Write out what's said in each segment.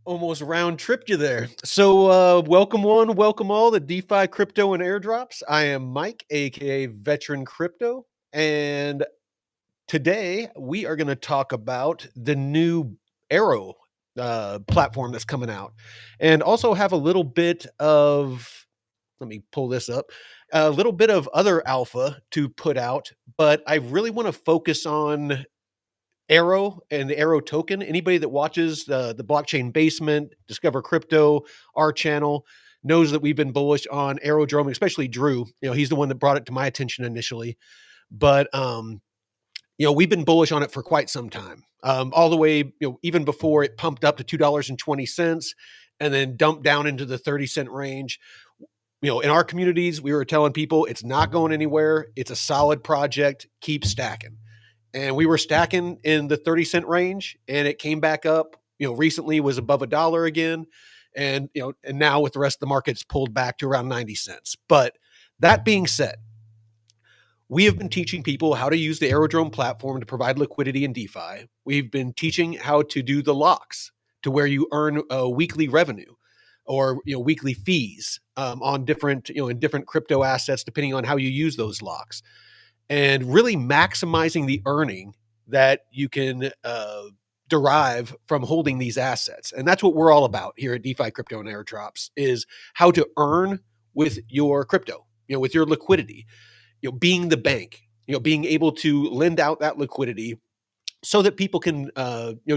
Almost round tripped you there. So, welcome one, welcome all to DeFi, crypto, and airdrops. I am Mike, aka Veteran Crypto, and today we are going to talk about the new AERO platform that's coming out, and also have a little bit of. Let me pull this up. A little bit of other alpha to put out, but I really want to focus on AERO and the AERO token. Anybody that watches the blockchain basement, Discover Crypto, our channel, knows that we've been bullish on Aerodrome, especially Drew. He's the one that brought it to my attention initially. But we've been bullish on it for quite some time. All the way, even before it pumped up to $2.20 and then dumped down into the 30-cent range. In our communities, we were telling people it's not going anywhere. It's a solid project. Keep stacking. And we were stacking in the 30-cent range, and it came back up. Recently was above $1 again, and now with the rest of the market, it's pulled back to around 90 cents. But that being said, we have been teaching people how to use the Aerodrome platform to provide liquidity in DeFi. We've been teaching how to do the locks to where you earn a weekly revenue or weekly fees on different in different crypto assets, depending on how you use those locks. And really maximizing the earning that you can derive from holding these assets. And that's what we're all about here at DeFi, Crypto, and Airdrops, is how to earn with your crypto, with your liquidity, being the bank, being able to lend out that liquidity so that people can,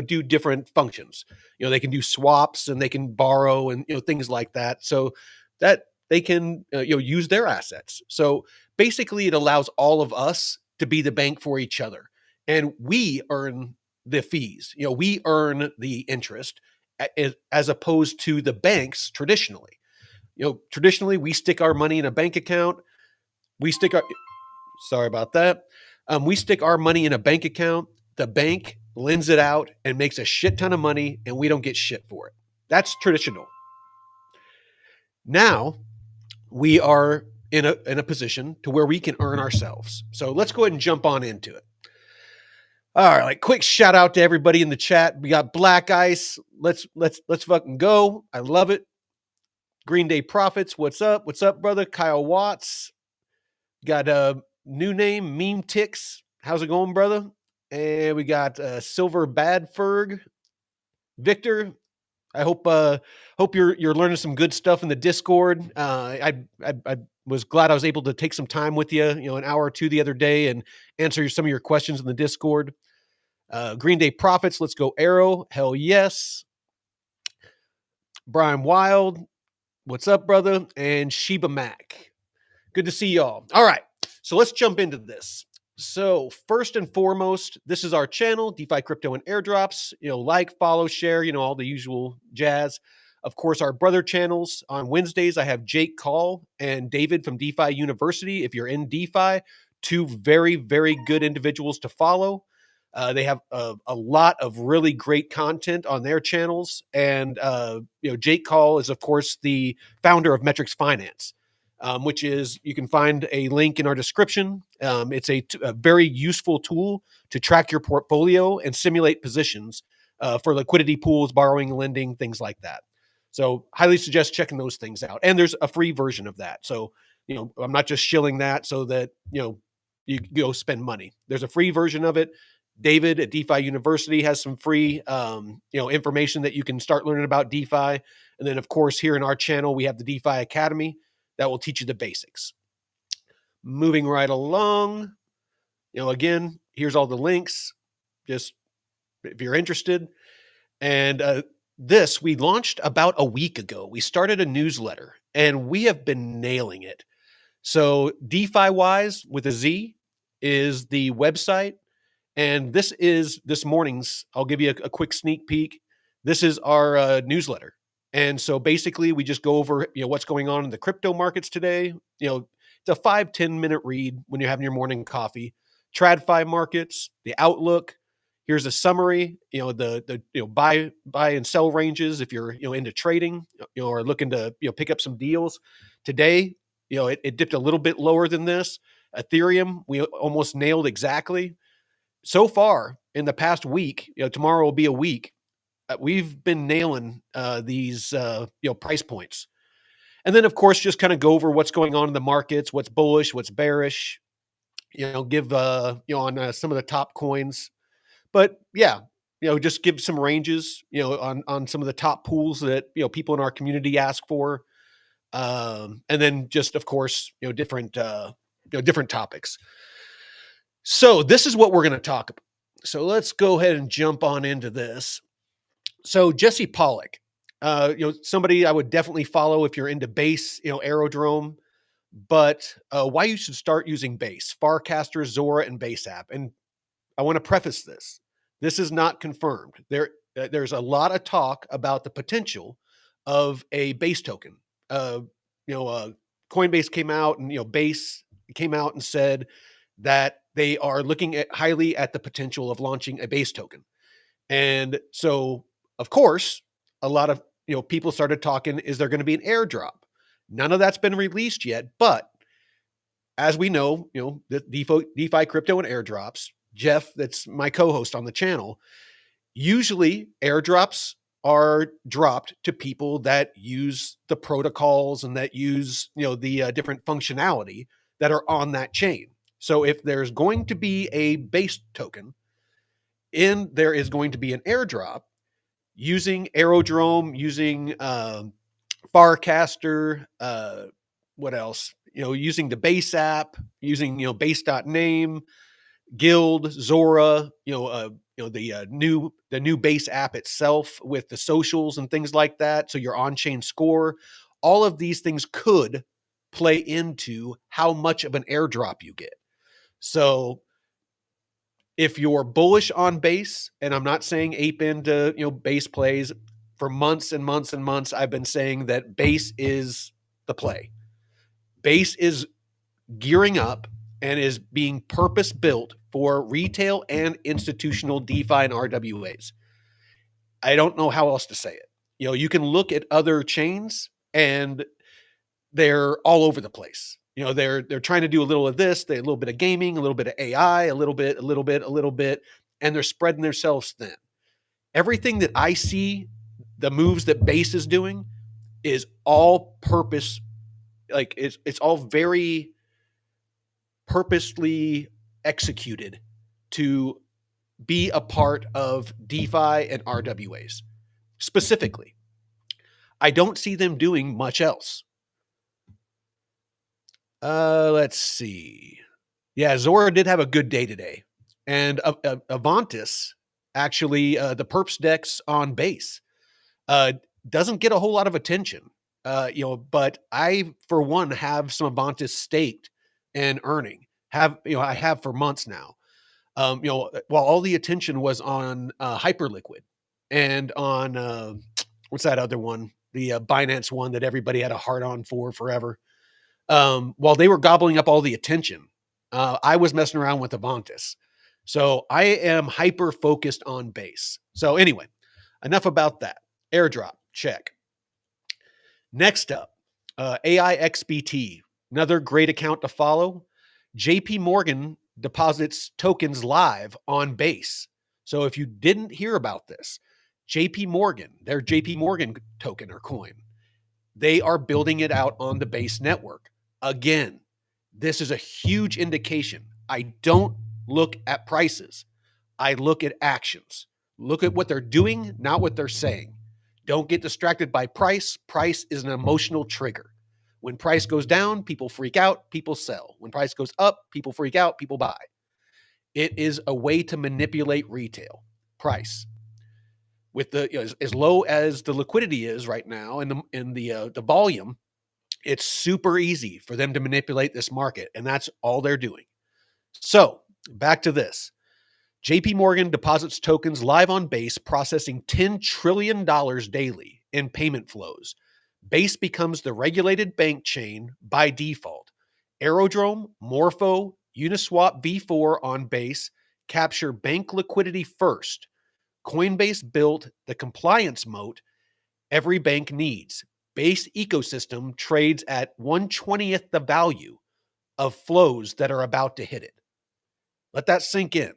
do different functions. They can do swaps and they can borrow and, things like that. So that they can, use their assets. So basically it allows all of us to be the bank for each other, and we earn the fees. We earn the interest as opposed to the banks traditionally. Traditionally we stick our money in a bank account. Sorry about that. We stick our money in a bank account. The bank lends it out and makes a shit ton of money, and we don't get shit for it. That's traditional. Now we are in a position to where we can earn ourselves. So let's go ahead and jump on into it. All right, quick shout out to everybody in the chat. We got Black Ice. Let's fucking go. I love it. Green Day Profits. What's up? What's up, brother? Kyle Watts. Got a new name, Meme Ticks. How's it going, brother? And we got Silver Badferg. Victor, I hope you're learning some good stuff in the Discord. I was glad I was able to take some time with you, an hour or two the other day, and answer some of your questions in the Discord. Green Day Profits, let's go AERO. Hell yes. Brian Wild, what's up, brother? And Sheba Mac. Good to see y'all. All right, so let's jump into this. So first and foremost, this is our channel, DeFi, Crypto, and Airdrops. Like, follow, share, all the usual jazz. Of course, our brother channels. On Wednesdays, I have Jake Call and David from DeFi University. If you're in DeFi, two very, very good individuals to follow. They have a lot of really great content on their channels. And, Jake Call is, of course, the founder of Metrics Finance. Which is, you can find a link in our description. It's a very useful tool to track your portfolio and simulate positions for liquidity pools, borrowing, lending, things like that. So highly suggest checking those things out. And there's a free version of that. So, I'm not just shilling that so that, you go spend money. There's a free version of it. David at DeFi University has some free, information that you can start learning about DeFi. And then, of course, here in our channel, we have the DeFi Academy that will teach you the basics. Moving right along, again, here's all the links, just if you're interested. And this we launched about a week ago. We started a newsletter, and we have been nailing it. So DeFi Wize with a Z is the website. And this is this morning's, I'll give you a quick sneak peek. This is our newsletter. And so basically we just go over, what's going on in the crypto markets today. It's a 5-10 minute read when you're having your morning coffee. TradFi markets, the outlook. Here's a summary, the buy and sell ranges if you're, into trading, or looking to, pick up some deals. Today, it dipped a little bit lower than this. Ethereum, we almost nailed exactly. So far in the past week, tomorrow will be a week. we've been nailing these price points. And then, of course, just kind of go over what's going on in the markets, what's bullish, what's bearish, give on some of the top coins. But yeah, just give some ranges, on some of the top pools that people in our community ask for. And then just, of course, different topics. So this is what we're going to talk about. So let's go ahead and jump on into this. So Jesse Pollock, somebody I would definitely follow if you're into base, Aerodrome, but why you should start using base, Farcaster, Zora, and Base app. And I want to preface this. This is not confirmed. There's a lot of talk about the potential of a base token. Coinbase came out and, Base came out and said that they are looking highly at the potential of launching a base token. And so, of course, a lot of people started talking, is there going to be an airdrop? None of that's been released yet, but as we know, the DeFi crypto and airdrops, Jeff, that's my co-host on the channel, usually airdrops are dropped to people that use the protocols and that use the different functionality that are on that chain. So if there's going to be a base token and there is going to be an airdrop using Aerodrome, using Farcaster, what else? Using the Base app, using base.name, Guild, Zora, the new Base app itself with the socials and things like that. So your on-chain score, all of these things could play into how much of an airdrop you get. So if you're bullish on base, and I'm not saying ape into base plays, for months and months and months, I've been saying that base is the play. Base is gearing up and is being purpose built for retail and institutional DeFi and RWAs. I don't know how else to say it. You can look at other chains and they're all over the place. They're trying to do a little of this, a little bit of gaming, a little bit of AI, a little bit, and they're spreading themselves thin. Everything that I see, the moves that Base is doing, is all purpose. Like it's all very purposely executed to be a part of DeFi and RWAs. Specifically, I don't see them doing much else. Let's see. Yeah, Zora did have a good day today. And Avantis, actually, the perps DEX on base, doesn't get a whole lot of attention. But I, for one, have some Avantis staked and earning. I have for months now. While all the attention was on Hyperliquid and on what's that other one? The Binance one that everybody had a hard on for forever. While they were gobbling up all the attention, I was messing around with Avantis. So I am hyper focused on base. So anyway, enough about that. Airdrop, check. Next up, AIXBT, another great account to follow. JP Morgan deposits tokens live on base. So if you didn't hear about this, JP Morgan, their JP Morgan token or coin, they are building it out on the base network. Again, this is a huge indication. I don't look at prices. I look at actions. Look at what they're doing, not what they're saying. Don't get distracted by price. Price is an emotional trigger. When price goes down, people freak out, people sell. When price goes up, people freak out, people buy. It is a way to manipulate retail price. With the as low as the liquidity is right now and the volume, it's super easy for them to manipulate this market, and that's all they're doing. So back to this. JP Morgan deposits tokens live on Base, processing $10 trillion daily in payment flows. Base becomes the regulated bank chain by default. Aerodrome, Morpho, Uniswap V4 on Base capture bank liquidity first. Coinbase built the compliance moat every bank needs. Base ecosystem trades at 1/20th the value of flows that are about to hit it. Let that sink in.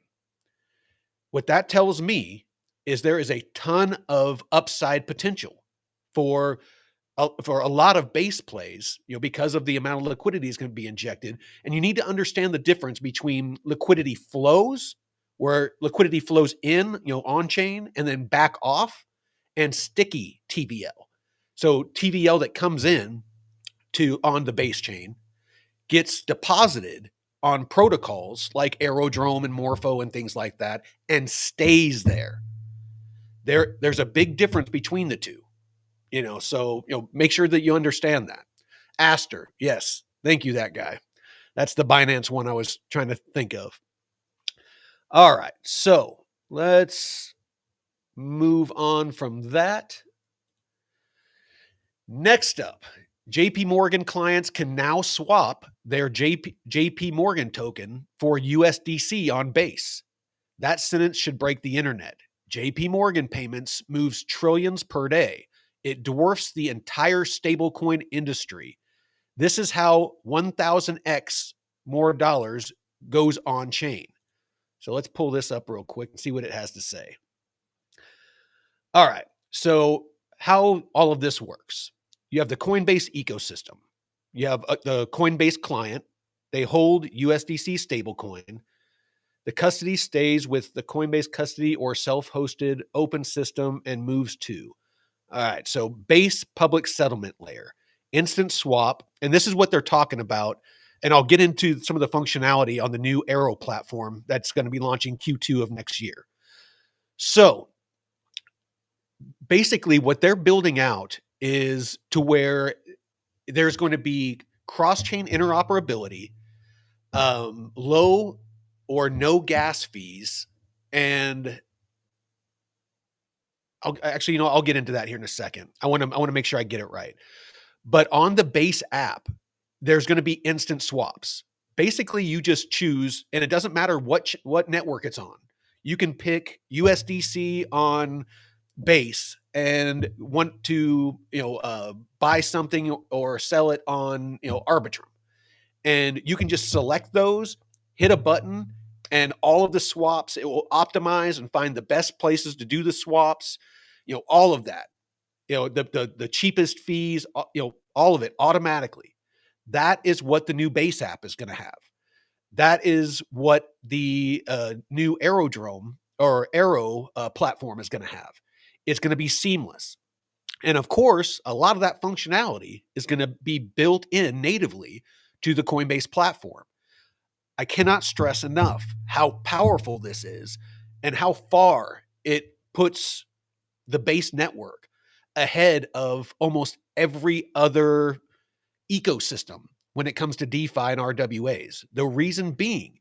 What that tells me is there is a ton of upside potential for a lot of base plays, because of the amount of liquidity is going to be injected. And you need to understand the difference between liquidity flows, where liquidity flows in, on chain and then back off, and sticky TVL. So TVL that comes in on the base chain gets deposited on protocols like Aerodrome and Morpho and things like that and stays there. There's a big difference between the two. So make sure that you understand that. Aster, yes, thank you, that guy. That's the Binance one I was trying to think of. All right, so let's move on from that. Next up, JP Morgan clients can now swap their JP Morgan token for USDC on Base. That sentence should break the internet. JP Morgan payments moves trillions per day. It dwarfs the entire stablecoin industry. This is how 1000x more dollars goes on chain. So let's pull this up real quick and see what it has to say. All right. So how all of this works. You have the Coinbase ecosystem. You have the Coinbase client. They hold USDC stablecoin. The custody stays with the Coinbase custody or self-hosted open system and moves to. All right, so base public settlement layer, instant swap, and this is what they're talking about. And I'll get into some of the functionality on the new AERO platform that's going to be launching Q2 of next year. So basically what they're building out is to where there's going to be cross-chain interoperability, low or no gas fees, and I'll get into that here in a second. I want to make sure I get it right. But on the base app, there's going to be instant swaps. Basically, you just choose, and it doesn't matter what network it's on. You can pick USDC on base and want to buy something or sell it on Arbitrum, and you can just select those, hit a button, and all of the swaps, it will optimize and find the best places to do the swaps, all of that, the cheapest fees, all of it automatically. That is what the new base app is going to have. That is what the new Aerodrome or AERO platform is going to have. It's going to be seamless. And of course, a lot of that functionality is going to be built in natively to the Coinbase platform. I cannot stress enough how powerful this is and how far it puts the base network ahead of almost every other ecosystem when it comes to DeFi and RWAs. The reason being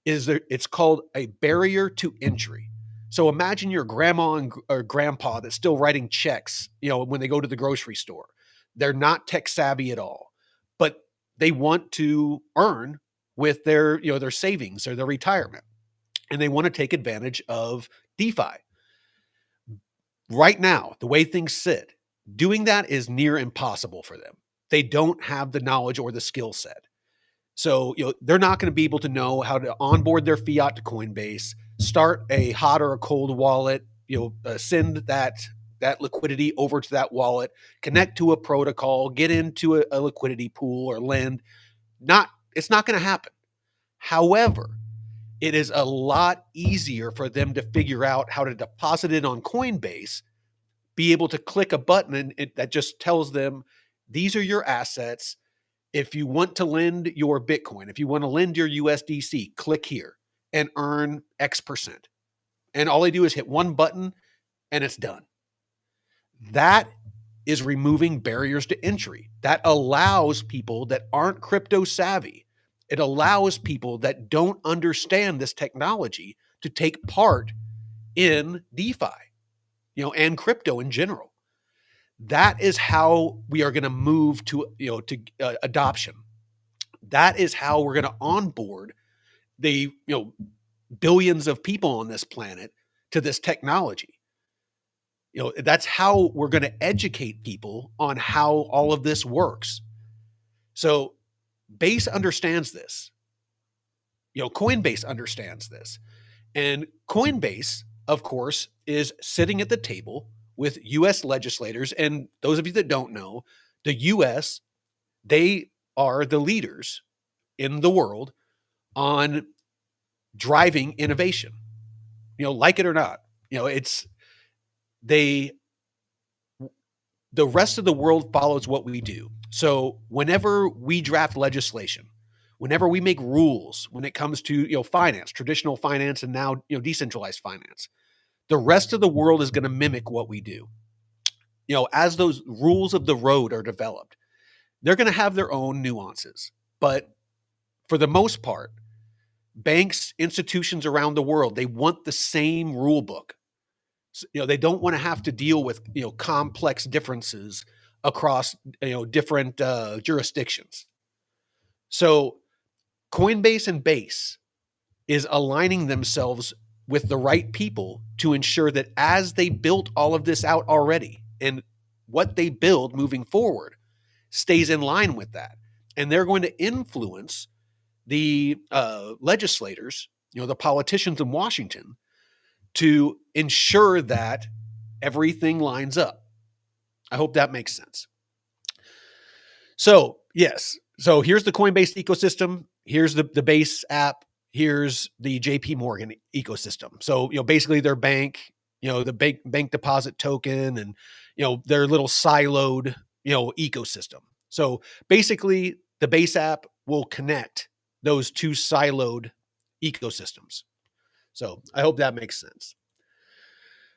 is that it's called a barrier to entry. So imagine your grandma or grandpa that's still writing checks, when they go to the grocery store. They're not tech savvy at all, but they want to earn with their savings or their retirement, and they want to take advantage of DeFi. Right now, the way things sit, doing that is near impossible for them. They don't have the knowledge or the skill set. So, they're not going to be able to know how to onboard their fiat to Coinbase, start a hot or a cold wallet, send that liquidity over to that wallet, connect to a protocol, get into a liquidity pool or lend. It's not going to happen. However, it is a lot easier for them to figure out how to deposit it on Coinbase, be able to click a button and that just tells them, these are your assets. If you want to lend your Bitcoin, if you want to lend your USDC, click here and earn X percent. And all they do is hit one button and it's done. That is removing barriers to entry. That allows people that aren't crypto savvy. It allows people that don't understand this technology to take part in DeFi, and crypto in general. That is how we are going to move to adoption. That is how we're going to onboard the billions of people on this planet to this technology. That's how we're going to educate people on how all of this works. So Base understands this. Coinbase understands this. And Coinbase of course, is sitting at the table with US legislators. And those of you that don't know, the US, they are the leaders in the world on driving innovation. Like it or not, it's they the rest of the world follows what we do. So whenever we draft legislation, whenever we make rules when it comes to finance, traditional finance, and now decentralized finance, the rest of the world is going to mimic what we do. As those rules of the road are developed, they're going to have their own nuances. But for the most part, banks, institutions around the world, they want the same rule book. They don't want to have to deal with complex differences across different jurisdictions. So Coinbase and Base is aligning themselves with the right people to ensure that as they built all of this out already, and what they build moving forward stays in line with that, and they're going to influence the legislators, the politicians in Washington, to ensure that everything lines up. I hope that makes sense. So, yes. So here's the Coinbase ecosystem. Here's the Base app. Here's the JP Morgan ecosystem. So, basically their bank, the bank deposit token, and, their little siloed, ecosystem. So basically the Base app will connect those two siloed ecosystems. So I hope that makes sense.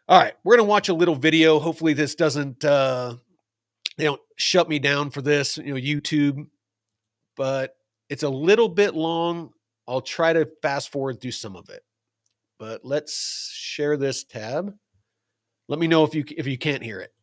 All right, we're going to watch a little video. Hopefully this doesn't, they don't shut me down for this, YouTube, but it's a little bit long. I'll try to fast forward through some of it, but let's share this tab. Let me know if you can't hear it.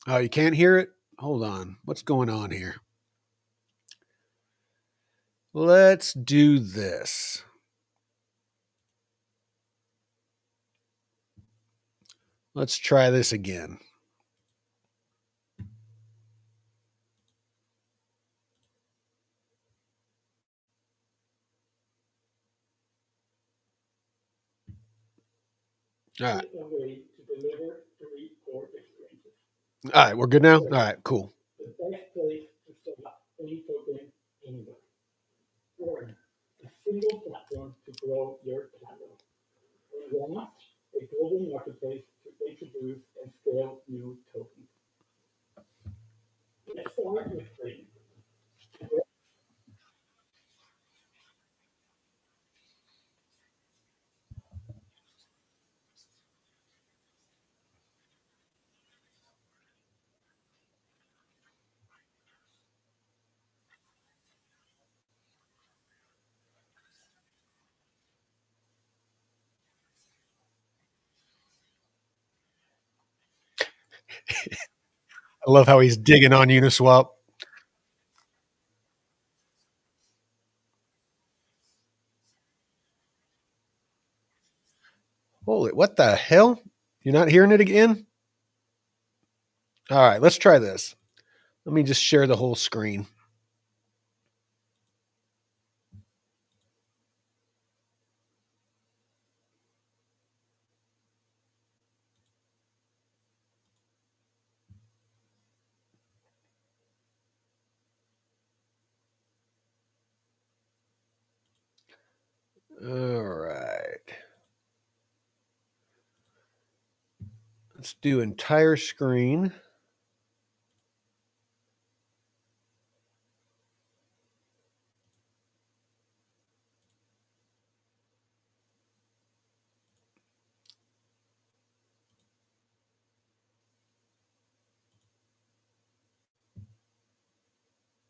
Oh, you can't hear it? Hold on. What's going on here? Let's do this. Let's try this again. All right. All right, we're good now? All right, cool. The best place to set up any token anywhere. Or a single platform to grow your capital. And launch a global marketplace to introduce and scale new tokens. Let's start with trading. I love how he's digging on Uniswap. Holy, what the hell? You're not hearing it again? All right, let's try this. Let me just share the whole screen. All right. Let's do entire screen.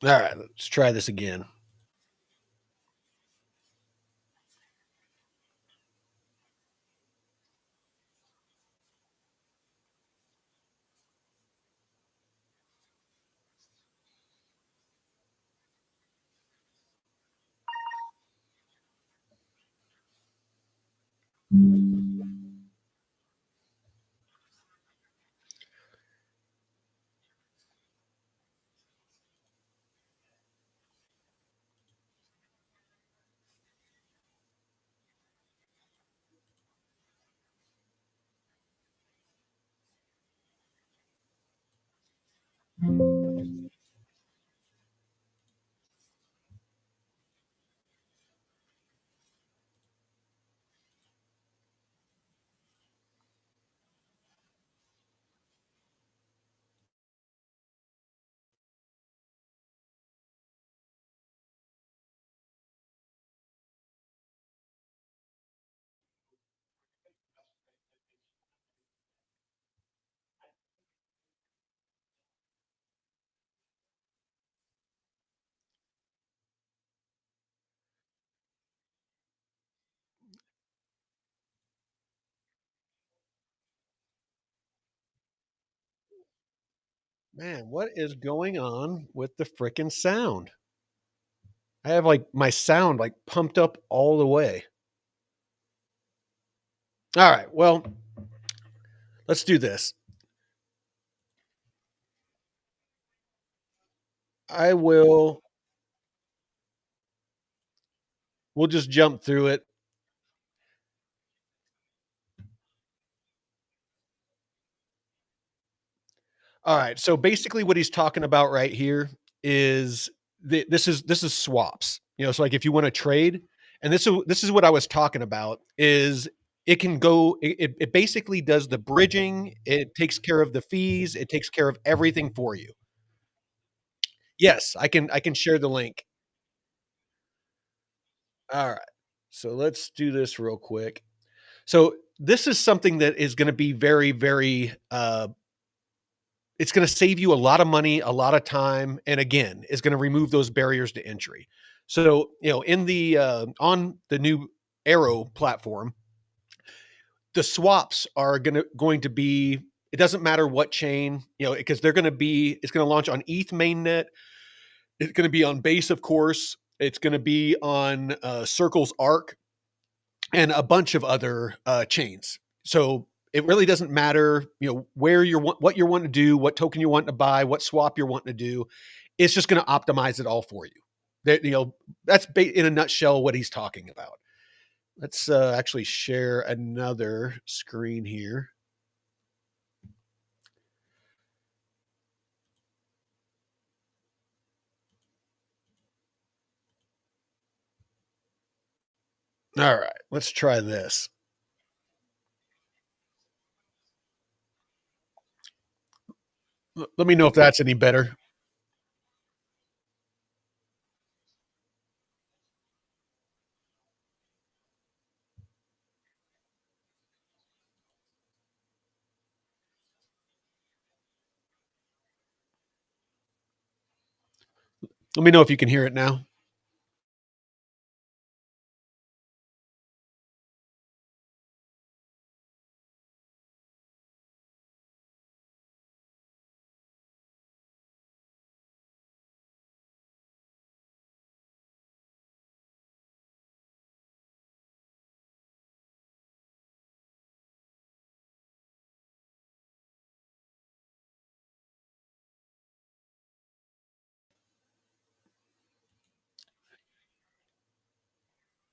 All right, let's try this again. Man, what is going on with the frickin' sound? I have, like, my sound, like, pumped up all the way. Alright, well, let's do this. I will we'll just jump through it. Alright, so basically what he's talking about right here is this is swaps. You know, so, like, if you wanna trade and this is what I was talking about, is it can go it basically does the bridging, it takes care of the fees, it takes care of everything for you. Yes, I can share the link. Alright. So let's do this real quick. So this is something that is gonna be very, very, it's gonna save you a lot of money, a lot of time, and again, is gonna remove those barriers to entry. So, you know, in the, on the new AERO platform, the swaps are going to be it doesn't matter what chain, you know, because it's gonna launch on ETH mainnet, it's gonna be on Base, of course, it's gonna be on, Circle's Arc, and a bunch of other chains. So it really doesn't matter, you know, where you're what you're wanting to do, what token you're wanting to buy, what swap you're wanting to do. It's just going to optimize it all for you. That you know, that's in a nutshell what he's talking about. Let's actually share another screen here. All right, let's try this. Let me know if that's any better. Let me know if you can hear it now.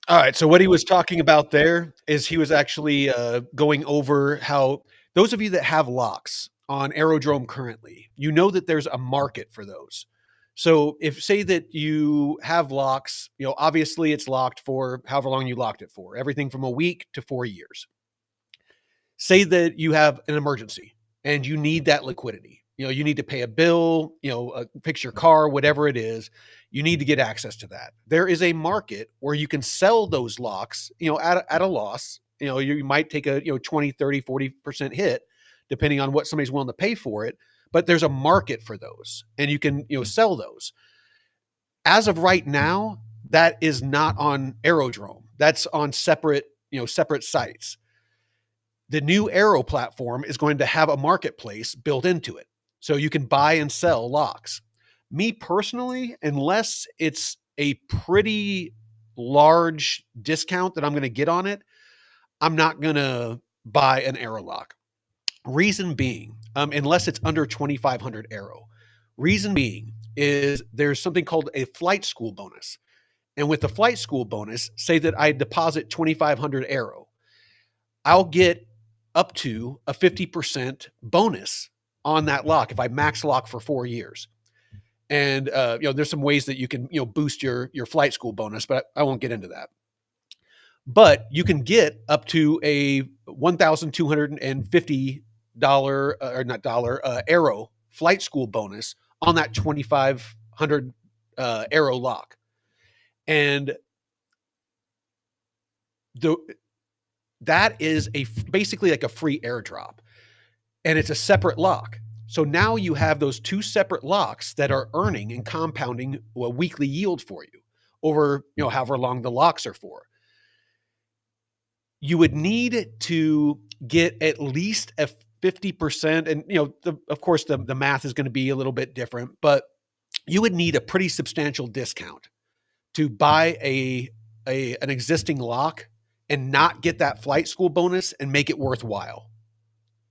All right, so what he was talking about there is he was actually, going over how those of you that have locks on Aerodrome currently, you know that there's a market for those. So if say that you have locks, you know, obviously it's locked for however long you locked it for, everything from a week to 4 years. Say that you have an emergency and you need that liquidity. You know, you need to pay a bill, you know, fix your car, whatever it is. You need to get access to that. There is a market where you can sell those locks, you know, at a loss. You know, you might take a, you know, 20, 30, 40% hit depending on what somebody's willing to pay for it, but there's a market for those and you can, you know, sell those. As of right now, that is not on Aerodrome. That's on separate, you know, separate sites. The new Arrow platform is going to have a marketplace built into it. So you can buy and sell locks. Me personally, unless it's a pretty large discount that I'm going to get on it, I'm not gonna buy an AERO lock. Reason being, unless it's under 2,500 AERO. Reason being is there's something called a flight school bonus. And with the flight school bonus, say that I deposit 2,500 AERO, I'll get up to a 50% bonus on that lock if I max lock for 4 years. And there's some ways that you can boost your flight school bonus, but I won't get into that. But you can get up to a $1,250 or not dollar AERO flight school bonus on that 2,500 AERO lock, and the that is basically like a free airdrop, and it's a separate lock. So now you have those two separate locks that are earning and compounding a weekly yield for you over however long the locks are for. You would need to get at least a 50%, and of course the math is going to be a little bit different, but you would need a pretty substantial discount to buy an existing lock and not get that flight school bonus and make it worthwhile.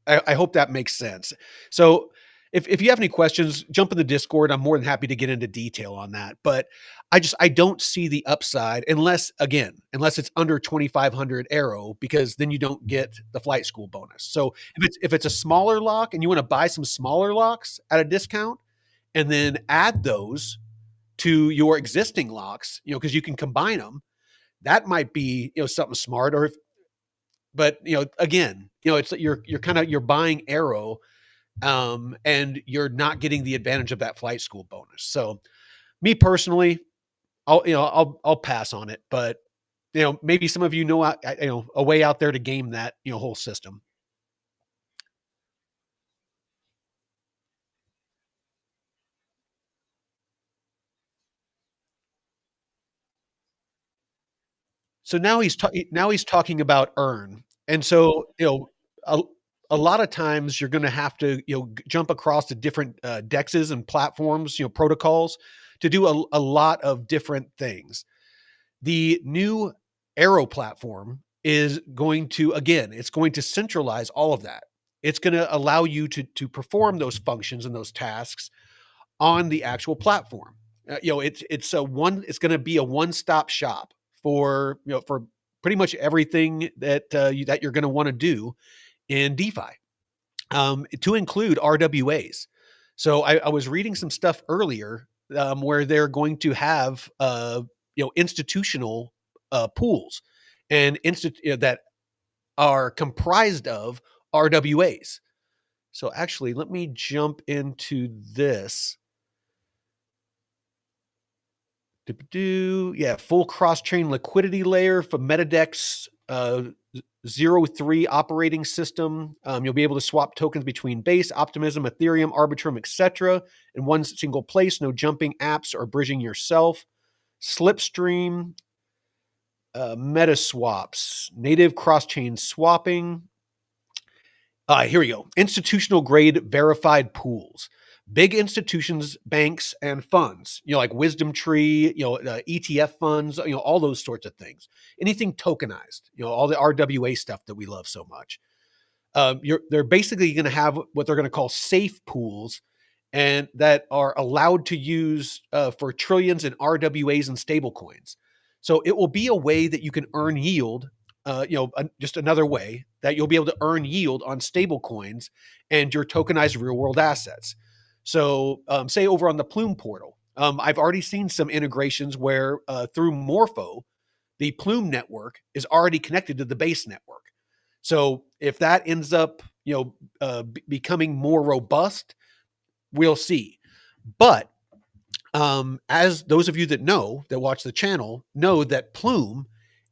I hope that makes sense. So if you have any questions, jump in the Discord. I'm more than happy to get into detail on that. But I don't see the upside unless it's under 2,500 AERO, because then you don't get the flight school bonus. So if it's a smaller lock and you want to buy some smaller locks at a discount and then add those to your existing locks, because you can combine them, that might be something smart. But again, it's you're buying AERO, and you're not getting the advantage of that flight school bonus. So me personally, I'll pass on it, but maybe some of a way out there to game that whole system. So now he's talking about earn, and so a, a lot of times you're going to have to jump across to different dexes and platforms, protocols, to do a lot of different things. The new AERO platform is going to, again, it's going to centralize all of that. It's going to allow you to perform those functions and those tasks on the actual platform. It's going to be a one-stop shop for pretty much everything that you're going to want to do in DeFi, to include RWAs. So I was reading some stuff earlier, where they're going to have institutional pools and that are comprised of RWAs. So actually, let me jump into this. Yeah, full cross-chain liquidity layer for MetaDex 03 operating system. You'll be able to swap tokens between Base, Optimism, Ethereum, Arbitrum, etc. in one single place. No jumping apps or bridging yourself. Slipstream, meta swaps, native cross-chain swapping. Here we go. Institutional grade verified pools. Big institutions, banks, and funds, like Wisdom Tree, ETF funds, all those sorts of things. Anything tokenized, all the RWA stuff that we love so much. They're basically going to have what they're going to call safe pools, and that are allowed to use for trillions in RWAs and stablecoins. So it will be a way that you can earn yield, just another way that you'll be able to earn yield on stable coins and your tokenized real world assets. So say over on the Plume portal, I've already seen some integrations where through Morpho, the Plume network is already connected to the Base network. So if that ends up becoming more robust, we'll see. But as those of you that watch the channel know, that Plume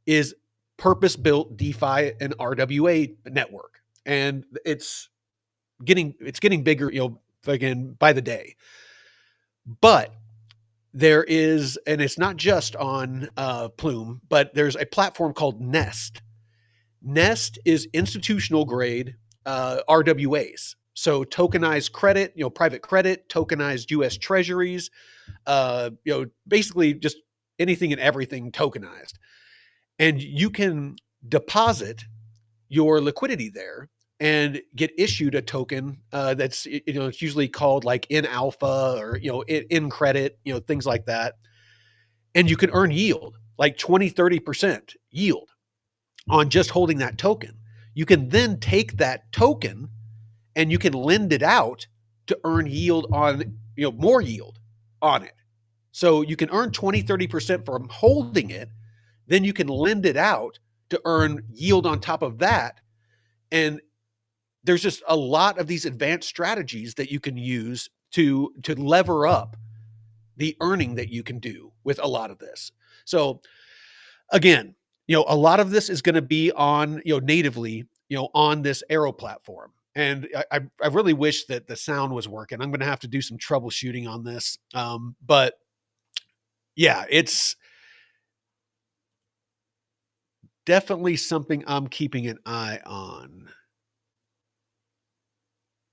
is purpose-built DeFi and RWA network, and it's getting bigger, again, by the day. But there is, and it's not just on Plume, but there's a platform called Nest. Nest is institutional grade RWAs. So tokenized credit, private credit, tokenized US treasuries, basically just anything and everything tokenized. And you can deposit your liquidity there and get issued a token that's it's usually called like in alpha or in credit, things like that, and you can earn yield like 20-30% yield on just holding that token. You can then take that token and you can lend it out to earn yield on more yield on it. So you can earn 20-30% from holding it, then you can lend it out to earn yield on top of that. And there's just a lot of these advanced strategies that you can use to lever up the earning that you can do with a lot of this. So again, a lot of this is going to be on, natively, on this AERO platform. And I really wish that the sound was working. I'm going to have to do some troubleshooting on this. But yeah, it's definitely something I'm keeping an eye on.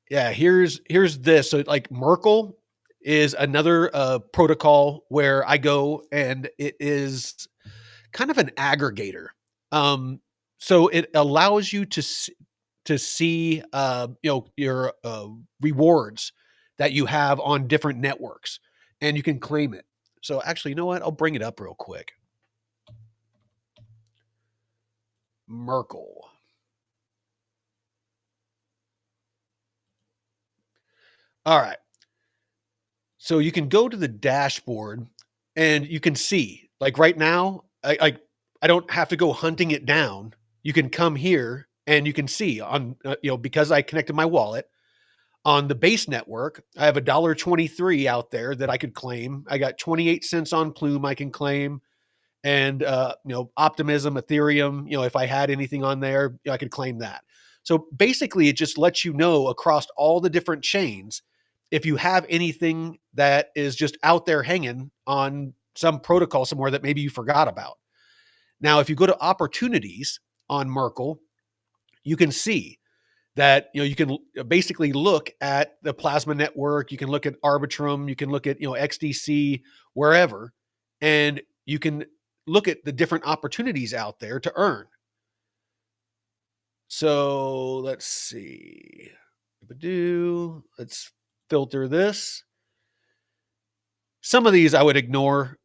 Yeah, here's this. So like Merkle is another protocol where I go, and it is kind of an aggregator. So it allows you to see your rewards that you have on different networks, and you can claim it. So actually, you know what? I'll bring it up real quick. Merkle. All right. So you can go to the dashboard and you can see, like right now, I don't have to go hunting it down. You can come here and you can see on, because I connected my wallet on the base network, I have $1.23 out there that I could claim. I got 28 cents on Plume I can claim. And, Optimism, Ethereum, if I had anything on there, I could claim that. So basically it just lets you know across all the different chains, if you have anything that is just out there hanging on some protocol somewhere that maybe you forgot about. Now, if you go to opportunities on Merkle, you can see that, you can basically look at the Plasma network, you can look at Arbitrum, you can look at, XDC, wherever, and you can look at the different opportunities out there to earn. So let's see. Let's filter this. Some of these I would ignore.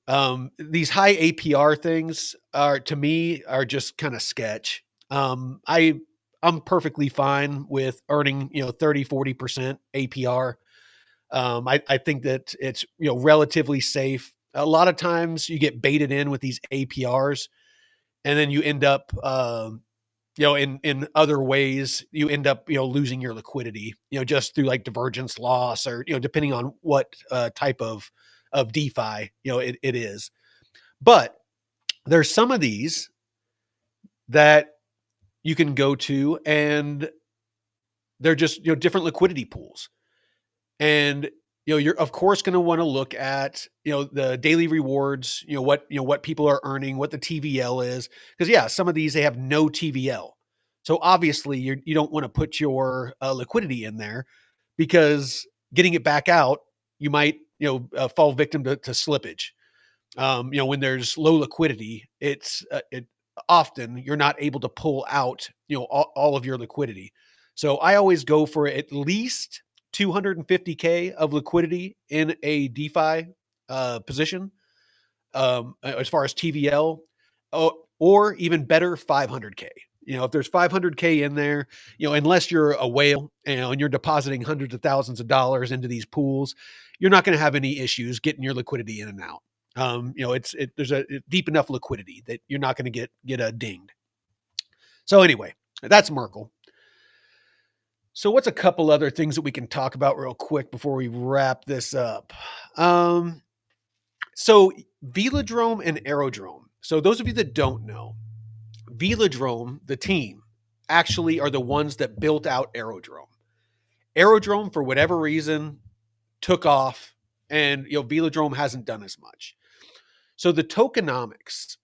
These high APR things to me are just kind of sketch. I'm perfectly fine with earning, 30-40% APR. I think that it's, relatively safe. A lot of times you get baited in with these APRs, and then you end up, in other ways, you end up, losing your liquidity, just through like divergence loss or, depending on what type of DeFi, it is. But there's some of these that you can go to, and they're just, different liquidity pools. And, you're of course going to want to look at, the daily rewards, what people are earning, what the TVL is. Because yeah, some of these, they have no TVL. So obviously you don't want to put your liquidity in there, because getting it back out, you might, fall victim to slippage. When there's low liquidity, it often you're not able to pull out, all of your liquidity. So I always go for at least 250K of liquidity in a DeFi position, as far as TVL, or even better, 500K. If there's 500K in there, unless you're a whale, and you're depositing hundreds of thousands of dollars into these pools, you're not going to have any issues getting your liquidity in and out. There's a deep enough liquidity that you're not going to get dinged. So anyway, that's Merkle. So what's a couple other things that we can talk about real quick before we wrap this up? So Velodrome and Aerodrome. So those of you that don't know, Velodrome, the team, actually are the ones that built out Aerodrome. Aerodrome, for whatever reason, took off, and Velodrome hasn't done as much. So the tokenomics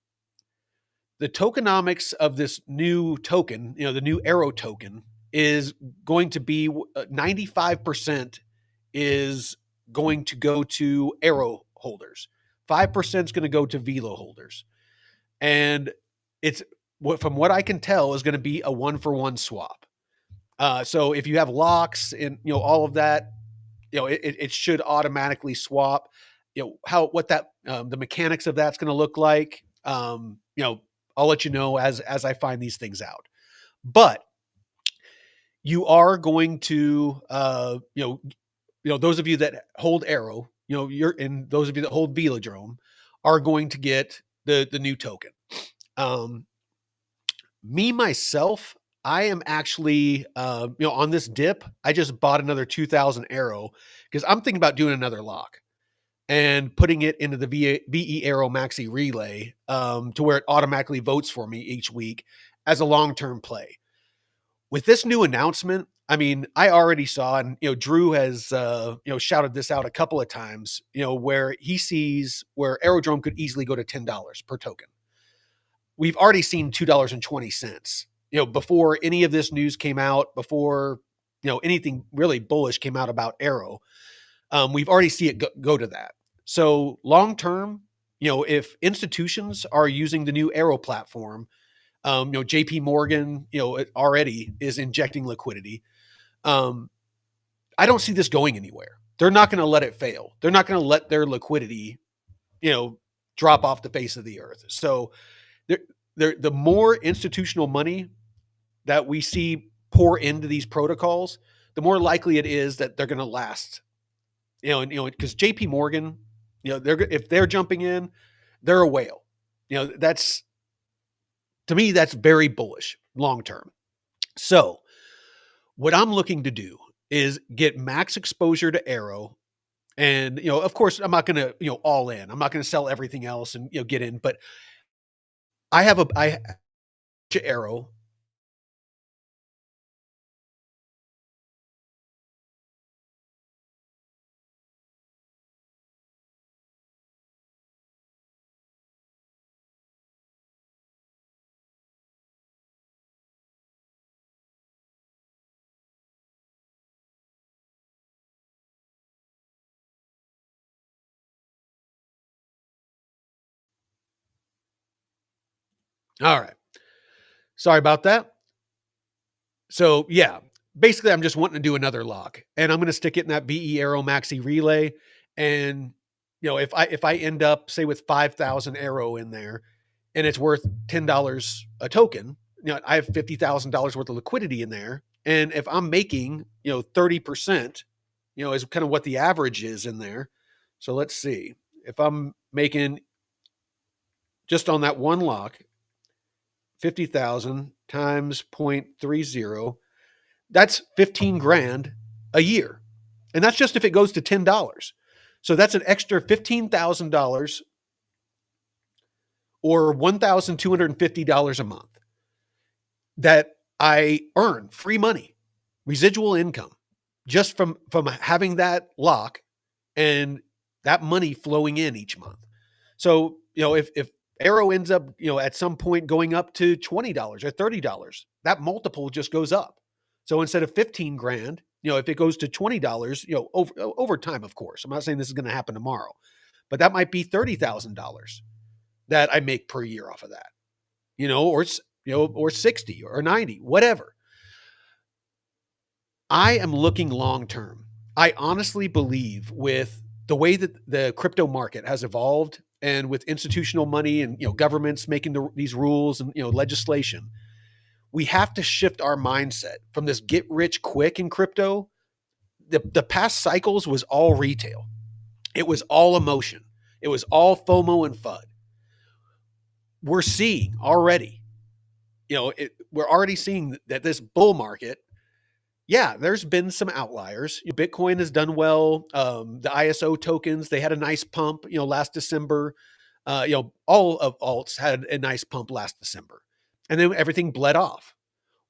of this new token, the new AERO token, is going to be 95% is going to go to AERO holders. 5% is going to go to VELO holders. And it's from what I can tell, is going to be a 1-for-1 swap. So if you have locks and all of that, it should automatically swap. What that the mechanics of that's going to look like. I'll let you know as I find these things out. But you are going to those of you that hold AERO, and those of you that hold Velodrome are going to get the new token. Me myself, I am actually on this dip. I just bought another 2,000 AERO because I'm thinking about doing another lock and putting it into the VE AERO Maxi Relay to where it automatically votes for me each week as a long-term play. With this new announcement, I mean, I already saw, and Drew has shouted this out a couple of times, where he sees where Aerodrome could easily go to $10 per token. We've already seen $2.20. Before any of this news came out, before anything really bullish came out about AERO, we've already seen it go to that. So long term, if institutions are using the new AERO platform, JP Morgan, it already is injecting liquidity. I don't see this going anywhere. They're not going to let it fail. They're not going to let their liquidity, drop off the face of the earth. So the more institutional money that we see pour into these protocols, the more likely it is that they're going to last. Because JP Morgan, if they're jumping in, they're a whale. That's, to me, that's very bullish long term. So what I'm looking to do is get max exposure to AERO. And, of course, I'm not going to, all in. I'm not going to sell everything else and, get in. But I have AERO. All right. Sorry about that. So yeah, basically I'm just wanting to do another lock, and I'm going to stick it in that VE AERO Maxi Relay. And if I end up say with 5,000 AERO in there, and it's worth $10 a token, I have $50,000 worth of liquidity in there. And if I'm making 30%, is kind of what the average is in there. So let's see, if I'm making just on that one lock 50,000 times 0.30, that's 15 grand a year. And that's just if it goes to $10. So that's an extra $15,000 or $1,250 a month that I earn free money, residual income, just from having that lock and that money flowing in each month. So, if AERO ends up, at some point going up to $20 or $30, that multiple just goes up. So instead of 15 grand, if it goes to $20, over time, of course, I'm not saying this is going to happen tomorrow, but that might be $30,000 that I make per year off of that, or 60 or 90, whatever. I am looking long term. I honestly believe with the way that the crypto market has evolved, and with institutional money and governments making these rules and legislation, we have to shift our mindset from this get rich quick in crypto. The past cycles was all retail. It was all emotion. It was all FOMO and FUD. We're seeing already, we're already seeing that this bull market, yeah, there's been some outliers. Bitcoin has done well. The ISO tokens, they had a nice pump, last December. All of alts had a nice pump last December, and then everything bled off.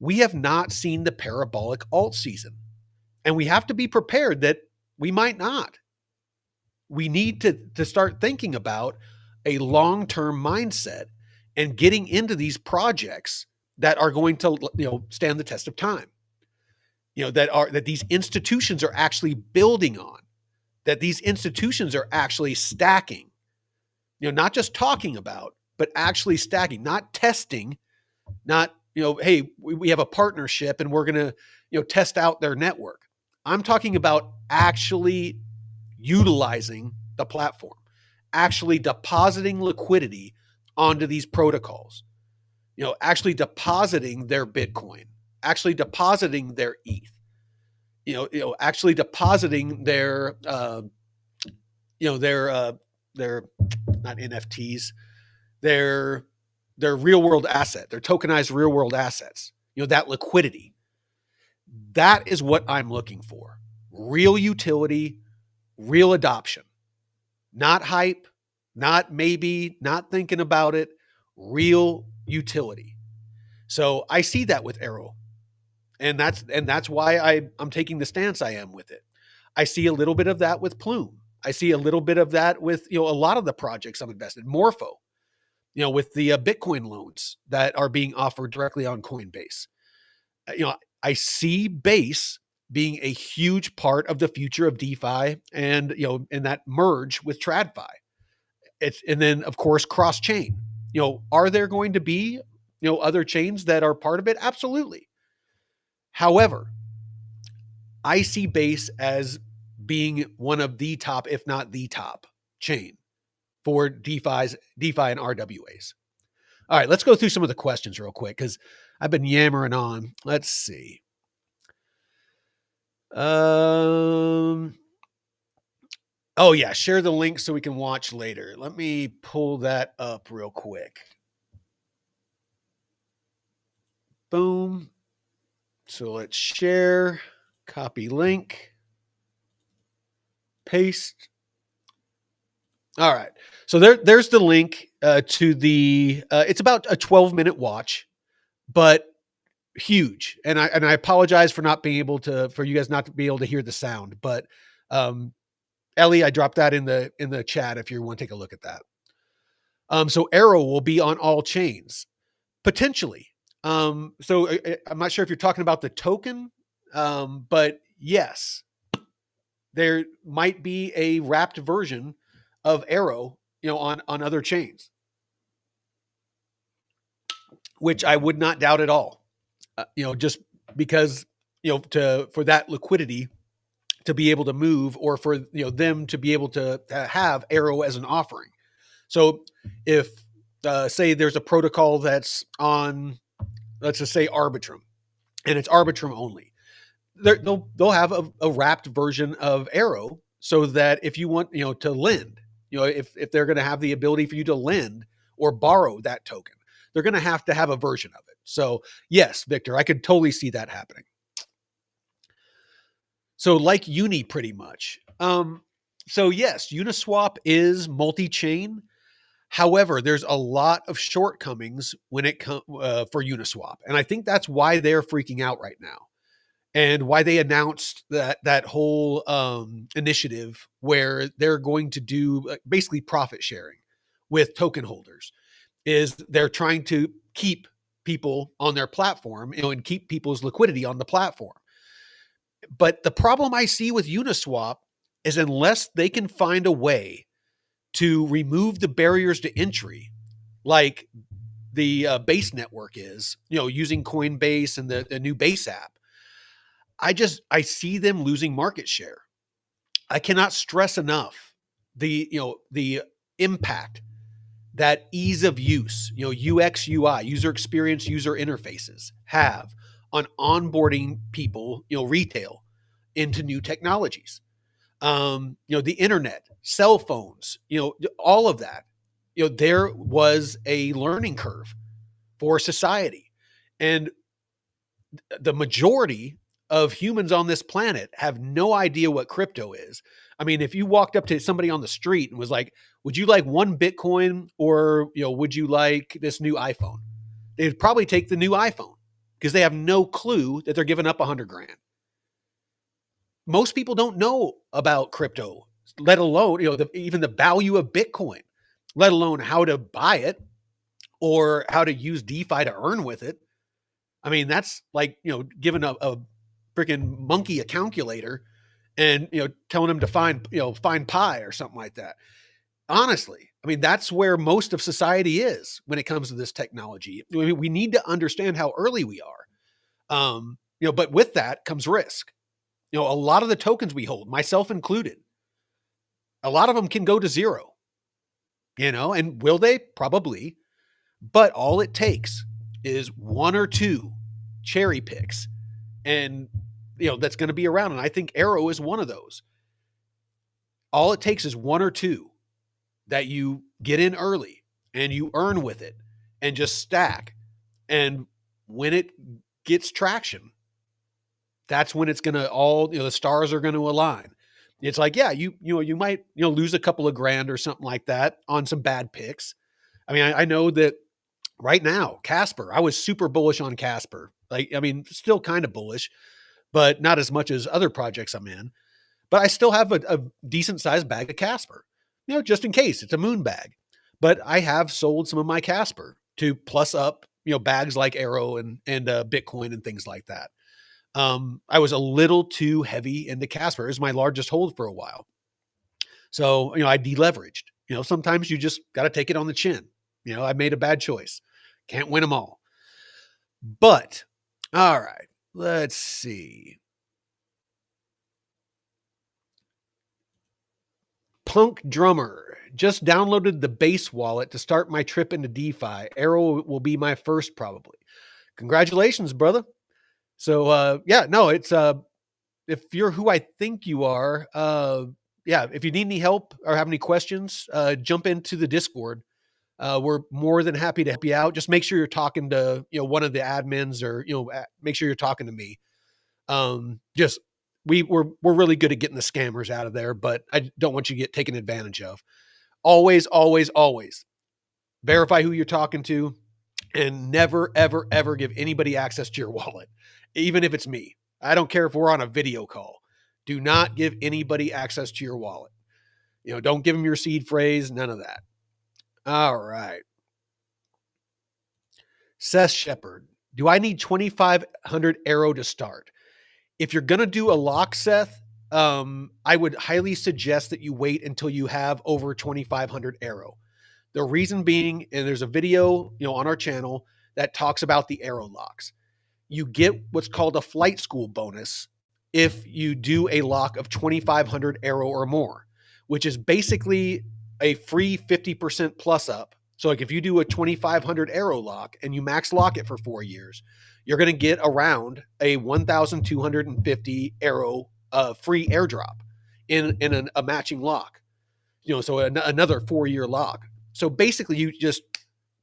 We have not seen the parabolic alt season, and we have to be prepared that we might not. We need to start thinking about a long-term mindset and getting into these projects that are going to, stand the test of time. That these institutions are actually building on, that these institutions are actually stacking, not just talking about, but actually stacking, not testing, Not, hey, we have a partnership and we're going to, test out their network. I'm talking about actually utilizing the platform, actually depositing liquidity onto these protocols, actually depositing their Bitcoin, actually depositing their ETH, actually depositing their not NFTs, their real world asset, their tokenized real world assets, that liquidity. That is what I'm looking for. Real utility, real adoption, not hype, not maybe, not thinking about it, real utility. So I see that with AERO. And that's why I'm taking the stance I am with it. I see a little bit of that with Plume. I see a little bit of that with, a lot of the projects I'm invested in. Morpho, with the Bitcoin loans that are being offered directly on Coinbase. I see Base being a huge part of the future of DeFi and, and that merge with TradFi. And then of course, cross chain, are there going to be, other chains that are part of it? Absolutely. However, I see Base as being one of the top, if not the top chain for DeFi and RWAs. All right, let's go through some of the questions real quick because I've been yammering on. Let's see. Oh yeah, share the link so we can watch later. Let me pull that up real quick. Boom. So let's share, copy link, paste. All right. So there's the link to the. It's about a 12-minute watch, but huge. And I apologize for not being able to, for you guys not to be able to hear the sound. But Ellie, I dropped that in the chat if you want to take a look at that. So AERO will be on all chains potentially. So I'm not sure if you're talking about the token, but yes, there might be a wrapped version of AERO, on other chains, which I would not doubt at all. Just because, for that liquidity to be able to move, or for, them to be able to have AERO as an offering. So if, say there's a protocol that's on, let's just say Arbitrum, and it's Arbitrum only, they'll have a wrapped version of AERO so that if you want, to lend, if they're going to have the ability for you to lend or borrow that token, they're going to have a version of it. So yes, Victor, I could totally see that happening. So like Uni pretty much. So yes, Uniswap is multi-chain. However, there's a lot of shortcomings when it comes for Uniswap. And I think that's why they're freaking out right now. And why they announced that whole initiative where they're going to do basically profit sharing with token holders, is they're trying to keep people on their platform, and keep people's liquidity on the platform. But the problem I see with Uniswap is unless they can find a way to remove the barriers to entry, like the Base network is, using Coinbase and the new Base app, I see them losing market share. I cannot stress enough the impact that ease of use, UX, UI, user experience, user interfaces have on onboarding people, retail into new technologies. The internet, cell phones, all of that, there was a learning curve for society. And the majority of humans on this planet have no idea what crypto is. I mean, if you walked up to somebody on the street and was like, would you like one Bitcoin, or, would you like this new iPhone? They'd probably take the new iPhone because they have no clue that they're giving up $100,000. Most people don't know about crypto, let alone, even the value of Bitcoin, let alone how to buy it or how to use DeFi to earn with it. I mean, that's like, giving a freaking monkey a calculator and, telling him to find pi or something like that. Honestly, I mean, that's where most of society is when it comes to this technology. We need to understand how early we are. But with that comes risk. A lot of the tokens we hold, myself included, a lot of them can go to zero, and will they? Probably. But all it takes is one or two cherry picks, and that's going to be around. And I think AERO is one of those. All it takes is one or two that you get in early and you earn with it and just stack. And when it gets traction, that's when it's going to all, the stars are going to align. It's like, yeah, you might, lose a couple of grand or something like that on some bad picks. I mean, I know that right now, Casper, I was super bullish on Casper. Still kind of bullish, but not as much as other projects I'm in. But I still have a decent sized bag of Casper, just in case it's a moon bag. But I have sold some of my Casper to plus up, bags like AERO and Bitcoin and things like that. I was a little too heavy into Casper. It was my largest hold for a while. So, I deleveraged. Sometimes you just got to take it on the chin. I made a bad choice. Can't win them all. But, all right, let's see. Punk Drummer just downloaded the base wallet to start my trip into DeFi. AERO will be my first, probably. Congratulations, brother. So, it's if you're who I think you are, if you need any help or have any questions, jump into the Discord. We're more than happy to help you out. Just make sure you're talking to, one of the admins, or, make sure you're talking to me. We're really good at getting the scammers out of there, but I don't want you to get taken advantage of. Always, always, always verify who you're talking to, and never, ever, ever give anybody access to your wallet, even if it's me. I don't care if we're on a video call. Do not give anybody access to your wallet. Don't give them your seed phrase, none of that. All right. Seth Shepard, do I need 2,500 AERO to start? If you're going to do a lock, Seth, I would highly suggest that you wait until you have over 2,500 AERO. The reason being, and there's a video, on our channel that talks about the AERO locks. You get what's called a flight school bonus if you do a lock of 2,500 AERO or more, which is basically a free 50% plus up. So like if you do a 2,500 AERO lock and you max lock it for 4 years, you're going to get around a 1,250 AERO free airdrop in a matching lock. So another 4-year lock. So basically you just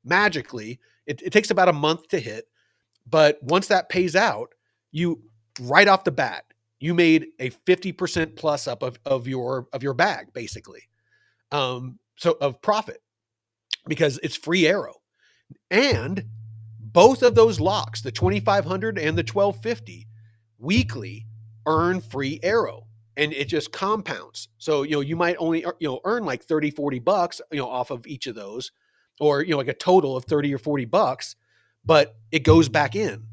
magically, it takes about a month to hit, but once that pays out, you right off the bat, you made a 50% plus up of your bag, basically. So of profit, because it's free AERO. And both of those locks, the 2,500 and the 1,250, weekly earn free AERO, and it just compounds. So, you might only, earn like 30, 40 bucks, off of each of those, or, like a total of 30 or 40 bucks, but it goes back in.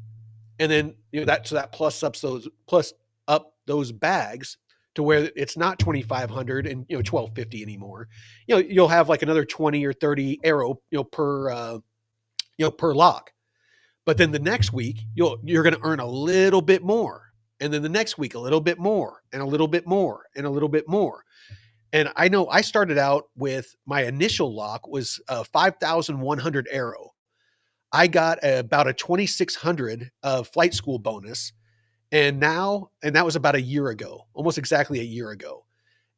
And then, that plus up those bags to where it's not 2,500 and, 1,250 anymore. You'll have like another 20 or 30 AERO, per lock. But then the next week, you're going to earn a little bit more. And then the next week, a little bit more, and a little bit more, and a little bit more. And I know I started out with my initial lock was 5,100 AERO. I got about a 2,600 flight school bonus. And that was about a year ago, almost exactly a year ago.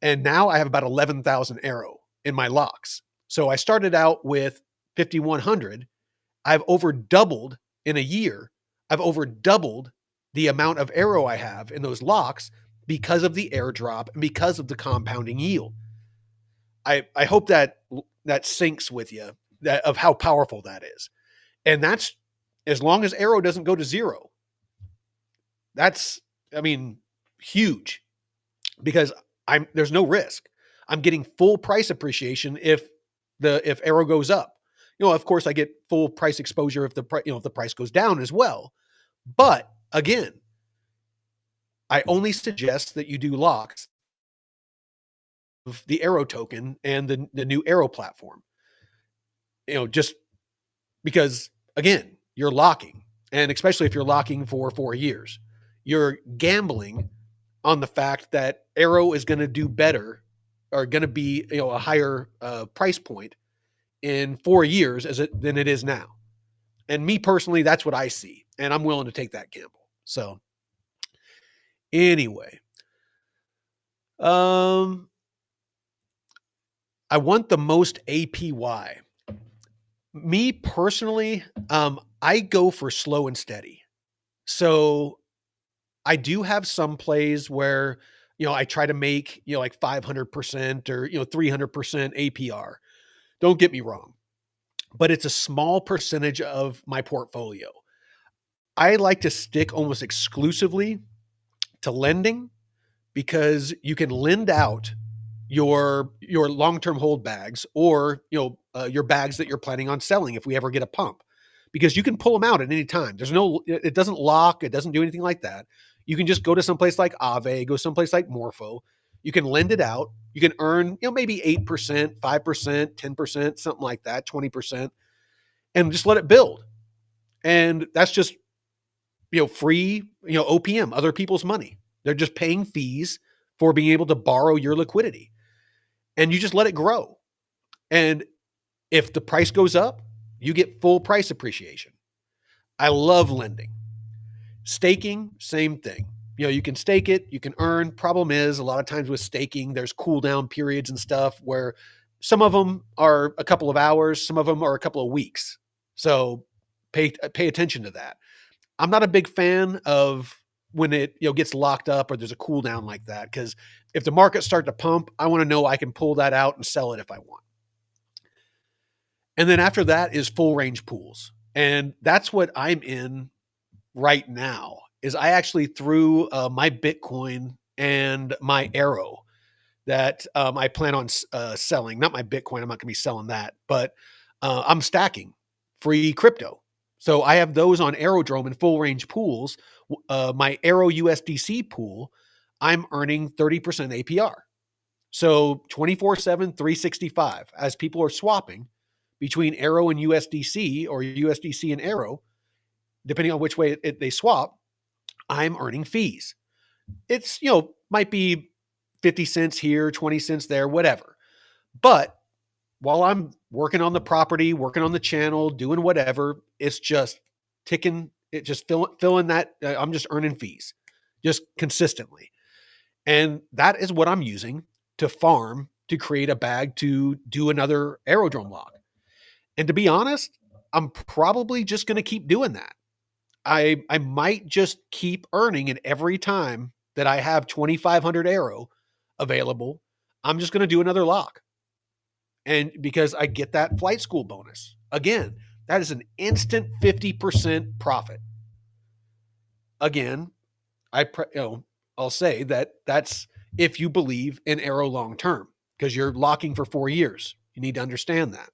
And now I have about 11,000 AERO in my locks. So I started out with 5,100. I've over doubled in a year. I've over doubled the amount of AERO I have in those locks because of the airdrop and because of the compounding yield. I hope that sinks with you, that of how powerful that is. And that's as long as AERO doesn't go to zero. That's, huge, because there's no risk. I'm getting full price appreciation if AERO goes up. Of course I get full price exposure if the price goes down as well. But again, I only suggest that you do locks the AERO token and the new AERO platform. Just because, again, you're locking, and especially if you're locking for 4 years, you're gambling on the fact that AERO is going to do better, or going to be a higher price point in 4 years than it is now. And me personally, that's what I see, and I'm willing to take that gamble. So anyway, I want the most APY. Me personally, I go for slow and steady. So I do have some plays where, I try to make, like 500% or, 300% APR. Don't get me wrong, but it's a small percentage of my portfolio. I like to stick almost exclusively to lending, because you can lend out your long-term hold bags, or your bags that you're planning on selling if we ever get a pump, because you can pull them out at any time. It doesn't lock, it doesn't do anything like that. You can just go to someplace like Aave, go someplace like Morpho. You can lend it out. You can earn, maybe 8%, 5%, 10%, something like that, 20%, and just let it build. And that's just, free, OPM, other people's money. They're just paying fees for being able to borrow your liquidity, and you just let it grow. And if the price goes up, you get full price appreciation. I love lending. Staking, same thing. You can stake it, you can earn. Problem is, a lot of times with staking, there's cool down periods and stuff where some of them are a couple of hours, some of them are a couple of weeks. So pay attention to that. I'm not a big fan of when it gets locked up or there's a cool down like that, because if the markets start to pump, I want to know I can pull that out and sell it if I want. And then after that is full range pools, and that's what I'm in right now. Is I actually threw my Bitcoin and my AERO that I plan on selling. Not my Bitcoin, I'm not going to be selling that, but I'm stacking free crypto. So I have those on Aerodrome in full range pools. My AERO USDC pool, I'm earning 30% APR. So 24/7, 365, as people are swapping between AERO and USDC, or USDC and AERO, depending on which way they swap, I'm earning fees. It's, might be 50 cents here, 20 cents there, whatever. But while I'm working on the property, working on the channel, doing whatever, it's just ticking, it just filling that. I'm just earning fees just consistently. And that is what I'm using to farm, to create a bag to do another Aerodrome log. And to be honest, I'm probably just going to keep doing that. I might just keep earning it every time that I have 2,500 AERO available. I'm just going to do another lock. And because I get that flight school bonus. Again, that is an instant 50% profit. Again, I'll say that that's if you believe in AERO long term, because you're locking for 4 years. You need to understand that.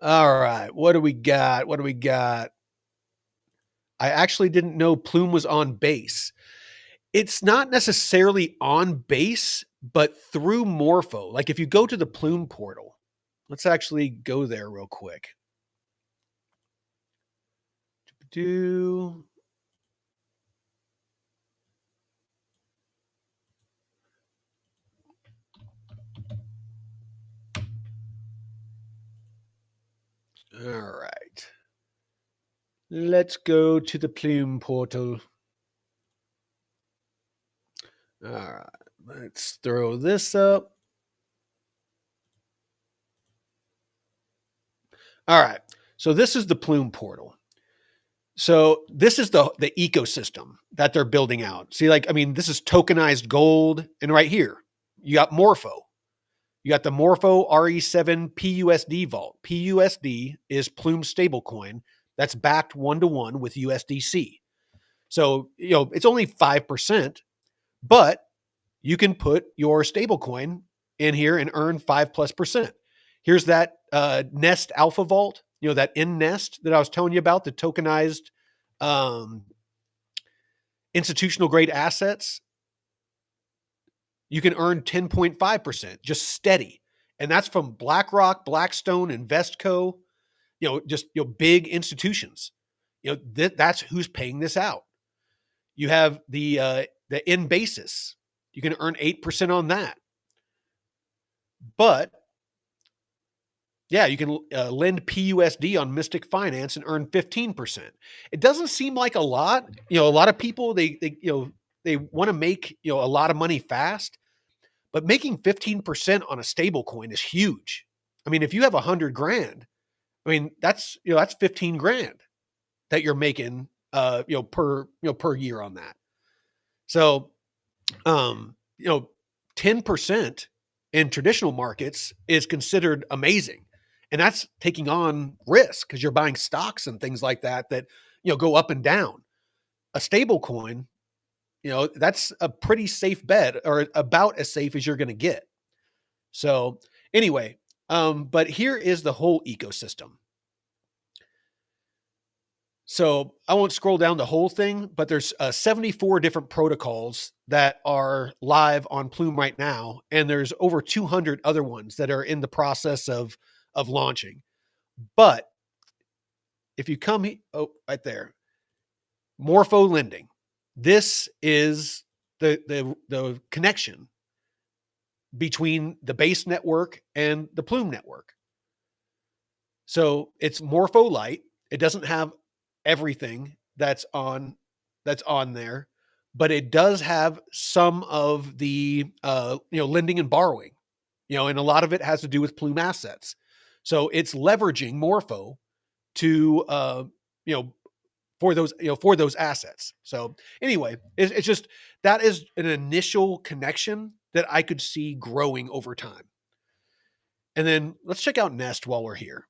All right, what do we got? I actually didn't know Plume was on base. It's not necessarily on base, but through Morpho. Like if you go to the Plume portal, let's actually go there real quick. All right. Let's go to the Plume portal. All right. Let's throw this up. All right. So this is the Plume portal. So this is the ecosystem that they're building out. See, this is tokenized gold. And right here, you got Morpho. You got the Morpho RE7 PUSD vault. PUSD is Plume's stablecoin that's backed 1-to-1 with USDC. So, it's only 5%, but you can put your stablecoin in here and earn 5+%. Here's that Nest Alpha Vault, that in Nest that I was telling you about, the tokenized institutional grade assets. you can earn 10.5%, just steady. And that's from BlackRock, Blackstone, Investco, just big institutions. That's who's paying this out. You have the in basis. You can earn 8% on that. But yeah, you can lend PUSD on Mystic Finance and earn 15%. It doesn't seem like a lot. A lot of people they want to make a lot of money fast, but making 15% on a stable coin is huge. I mean, if you have 100 grand, I mean that's 15 grand that you're making per year on that. So 10% in traditional markets is considered amazing. And that's taking on risk because you're buying stocks and things like that go up and down. A stable coin, that's a pretty safe bet, or about as safe as you're going to get. So anyway, but here is the whole ecosystem. So I won't scroll down the whole thing, but there's 74 different protocols that are live on Plume right now, and there's over 200 other ones that are in the process of launching. But if you come right there, Morpho lending, this is the connection between the base network and the Plume network. So it's Morpho Lite. It doesn't have everything that's on there, but it does have some of the lending and borrowing, and a lot of it has to do with Plume assets. So it's leveraging Morpho to for those assets. So anyway, it's just that is an initial connection that I could see growing over time. And then let's check out Nest while we're here.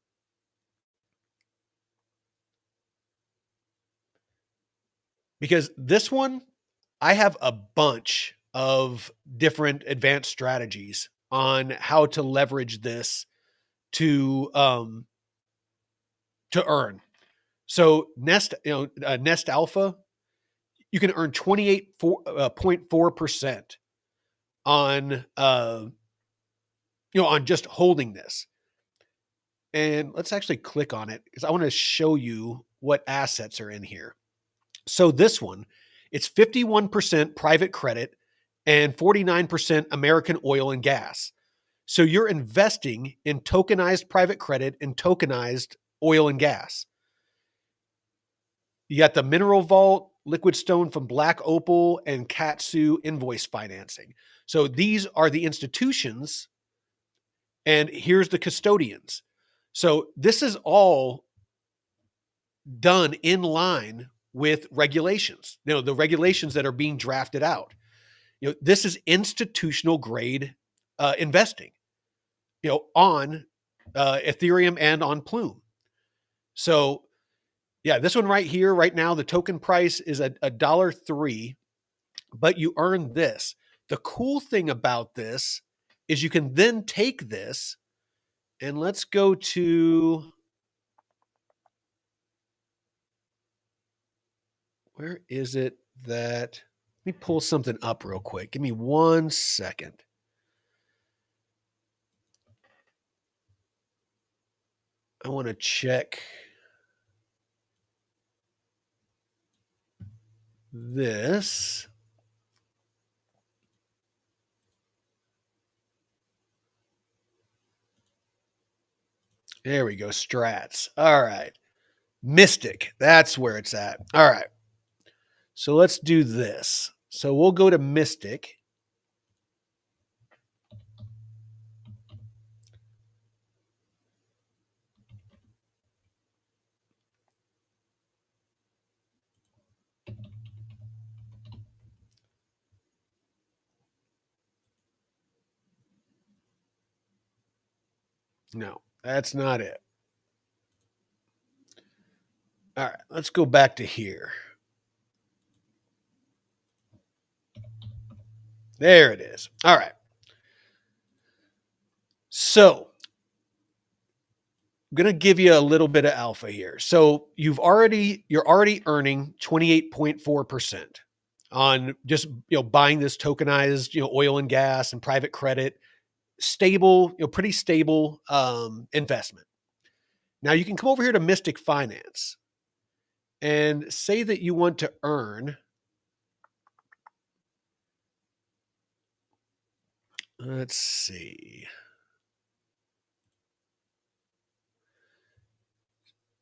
Because this one, I have a bunch of different advanced strategies on how to leverage this to earn. So Nest, Nest Alpha, you can earn 28.4% on on just holding this. And let's actually click on it because I want to show you what assets are in here. So this one, it's 51% private credit and 49% American oil and gas. So you're investing in tokenized private credit and tokenized oil and gas. You got the Mineral Vault, Liquid Stone from Black Opal, and Katsu invoice financing. So these are the institutions, and here's the custodians. So this is all done in line with regulations, the regulations that are being drafted out. This is institutional grade investing, on Ethereum and on Plume. So yeah, this one right here, right now, the token price is $1.03, but you earn this. The cool thing about this is you can then take this and let's go to, where is it that, let me pull something up real quick. Give me 1 second. I want to check this. There we go. Strats. All right. Mystic. That's where it's at. All right. So let's do this. So we'll go to Mystic. No, that's not it. All right, let's go back to here. There it is. All right. So I'm going to give you a little bit of alpha here. So you're already earning 28.4%. on just, buying this tokenized, oil and gas and private credit, stable, pretty stable investment. Now you can come over here to Mystic Finance and say that you want to earn, let's see.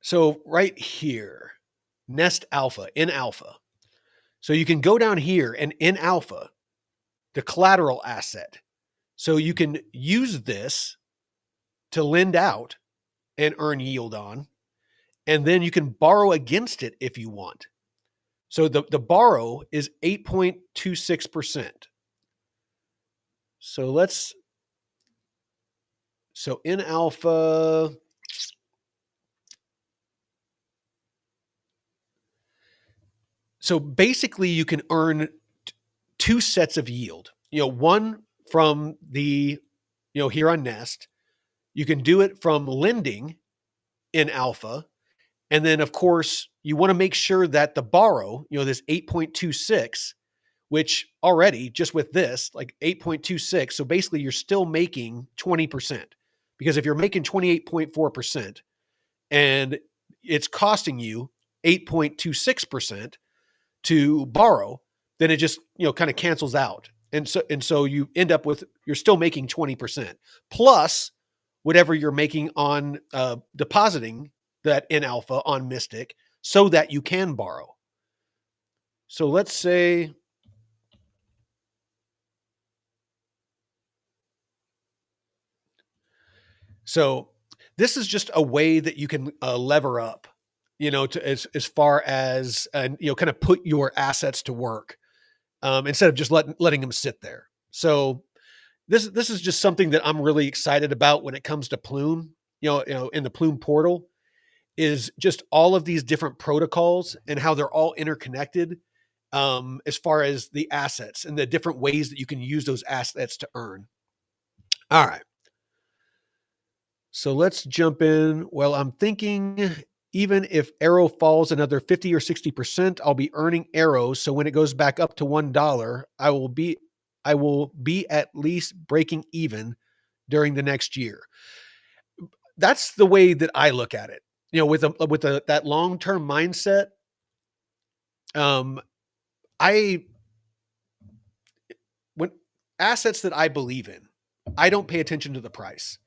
So right here, Nest Alpha, in Alpha. So you can go down here and in Alpha, the collateral asset. So you can use this to lend out and earn yield on, and then you can borrow against it if you want. So the borrow is 8.26%. So in Alpha, so basically you can earn two sets of yield. One from the, here on Nest. You can do it from lending in Alpha. And then, of course, you want to make sure that the borrow, this 8.26, which already just with this, like 8.26. So basically you're still making 20%, because if you're making 28.4% and it's costing you 8.26% to borrow, then it just, kind of cancels out. And so you end up with, you're still making 20% plus whatever you're making on depositing that in Alpha on Mystic so that you can borrow. So let's say, so this is just a way that you can lever up, to as far as, kind of put your assets to work instead of just letting them sit there. So this is just something that I'm really excited about when it comes to Plume, in the Plume portal, is just all of these different protocols and how they're all interconnected as far as the assets and the different ways that you can use those assets to earn. All right. So let's jump in. Well, I'm thinking even if AERO falls another 50 or 60%, I'll be earning AERO. So when it goes back up to $1, I will be at least breaking even during the next year. That's the way that I look at it. With that long-term mindset, when assets that I believe in, I don't pay attention to the price.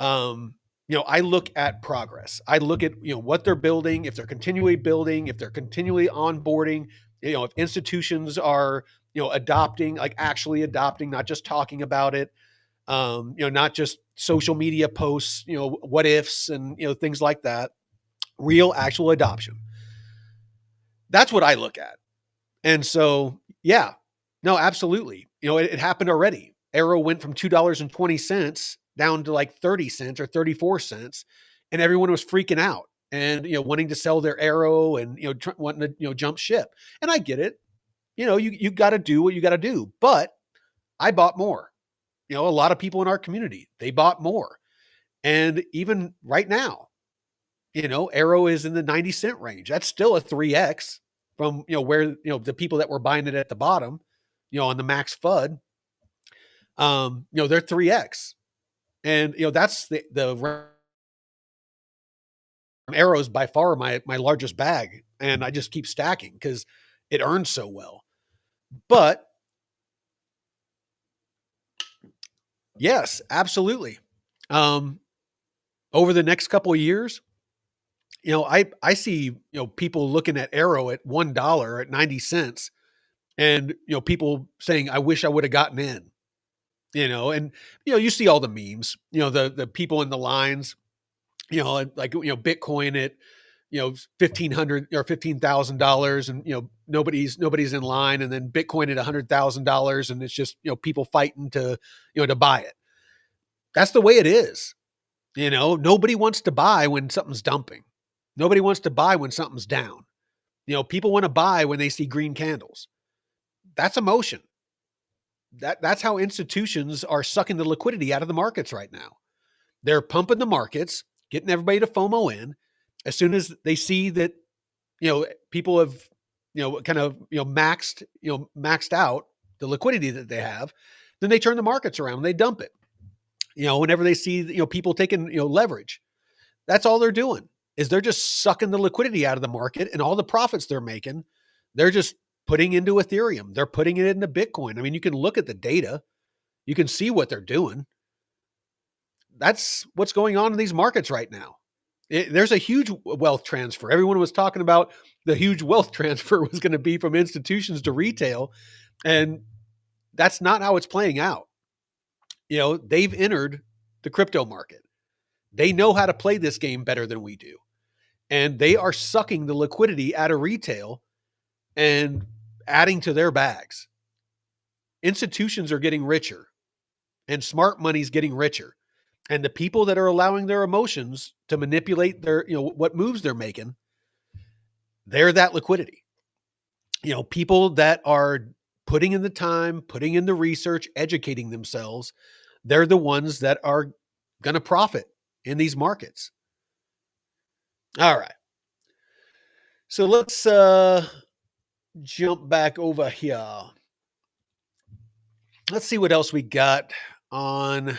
I look at progress. I look at, what they're building, if they're continually building, if they're continually onboarding, if institutions are, adopting, like actually adopting, not just talking about it, not just social media posts, what ifs and, things like that, real actual adoption. That's what I look at. And so, yeah, no, absolutely. It happened already. AERO went from $2.20 down to like 30 cents or 34 cents, and everyone was freaking out and, wanting to sell their AERO and, wanting to, jump ship. And I get it. You got to do what you got to do. But I bought more. A lot of people in our community, they bought more. And even right now, AERO is in the 90-cent range. That's still a 3x from, where, the people that were buying it at the bottom, on the max FUD, they're 3x. And, that's the AERO is by far my largest bag. And I just keep stacking because it earns so well. But yes, absolutely. Over the next couple of years, I see, people looking at AERO at $1 at 90 cents and, people saying, I wish I would have gotten in, and, you see all the memes, the people in the lines, like, Bitcoin at, 1,500 or $15,000 and, nobody's in line. And then Bitcoin at $100,000 and it's just, people fighting to, to buy it. That's the way it is. Nobody wants to buy when something's dumping. Nobody wants to buy when something's down. People want to buy when they see green candles. That's emotion. That's how institutions are sucking the liquidity out of the markets right now. They're pumping the markets, getting everybody to FOMO in. As soon as they see that, people have, kind of, maxed out the liquidity that they have, then they turn the markets around and they dump it. Whenever they see, people taking, leverage, that's all they're doing is they're just sucking the liquidity out of the market, and all the profits they're making, they're just putting into Ethereum. They're putting it into Bitcoin. I mean, you can look at the data. You can see what they're doing. That's what's going on in these markets right now. There's a huge wealth transfer. Everyone was talking about the huge wealth transfer was going to be from institutions to retail, and that's not how it's playing out. They've entered the crypto market. They know how to play this game better than we do. And they are sucking the liquidity out of retail and adding to their bags. Institutions are getting richer, and smart money's getting richer. And the people that are allowing their emotions to manipulate their, what moves they're making, they're that liquidity. People that are putting in the time, putting in the research, educating themselves, they're the ones that are going to profit in these markets. All right. So let's jump back over here. Let's see what else we got on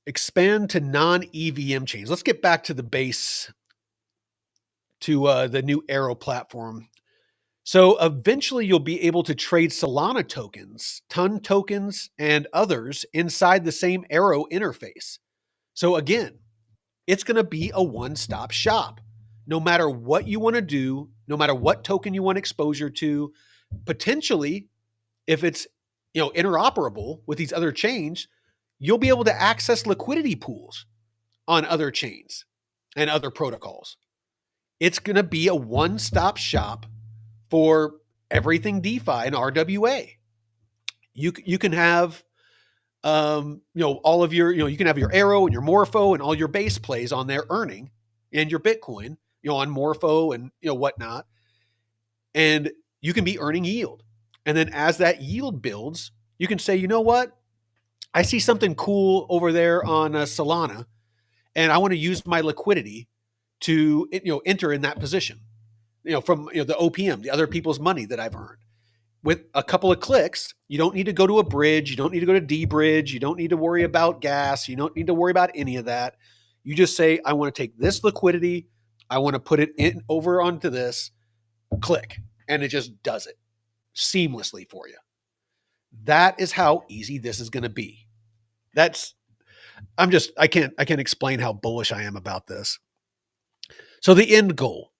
expand to non-EVM chains. Let's get back to the base, to the new AERO platform. So eventually you'll be able to trade Solana tokens, TON tokens, and others inside the same AERO interface. So again, it's going to be a one-stop shop. No matter what you want to do, no matter what token you want exposure to, potentially, if it's interoperable with these other chains, you'll be able to access liquidity pools on other chains and other protocols. It's going to be a one-stop shop for everything DeFi and RWA. You can have, all of your, you can have your AERO and your Morpho and all your base plays on there earning, and your Bitcoin, on Morpho and, whatnot. And you can be earning yield. And then as that yield builds, you can say, you know what? I see something cool over there on Solana, and I want to use my liquidity to, enter in that position, from, the OPM, the other people's money that I've earned. With a couple of clicks, you don't need to go to a bridge. You don't need to go to D-Bridge. You don't need to worry about gas. You don't need to worry about any of that. You just say, I want to take this liquidity. I want to put it in over onto this, click, and it just does it seamlessly for you. That is how easy this is going to be. I can't explain how bullish I am about this. So the end goal,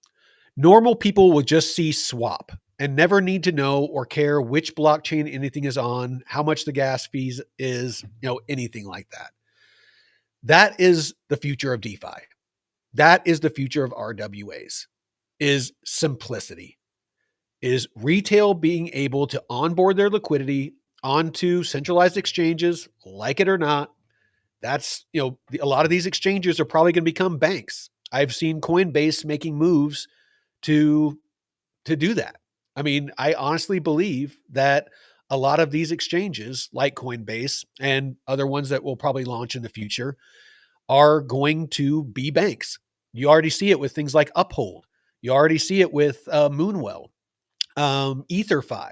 normal people will just see swap and never need to know or care which blockchain anything is on, how much the gas fees is, anything like that. That is the future of DeFi. That is the future of RWAs, is simplicity, is retail being able to onboard their liquidity onto centralized exchanges, like it or not. That's, a lot of these exchanges are probably going to become banks. I've seen Coinbase making moves to do that. I mean, I honestly believe that a lot of these exchanges like Coinbase and other ones that will probably launch in the future are going to be banks. You already see it with things like Uphold. You already see it with Moonwell, EtherFi,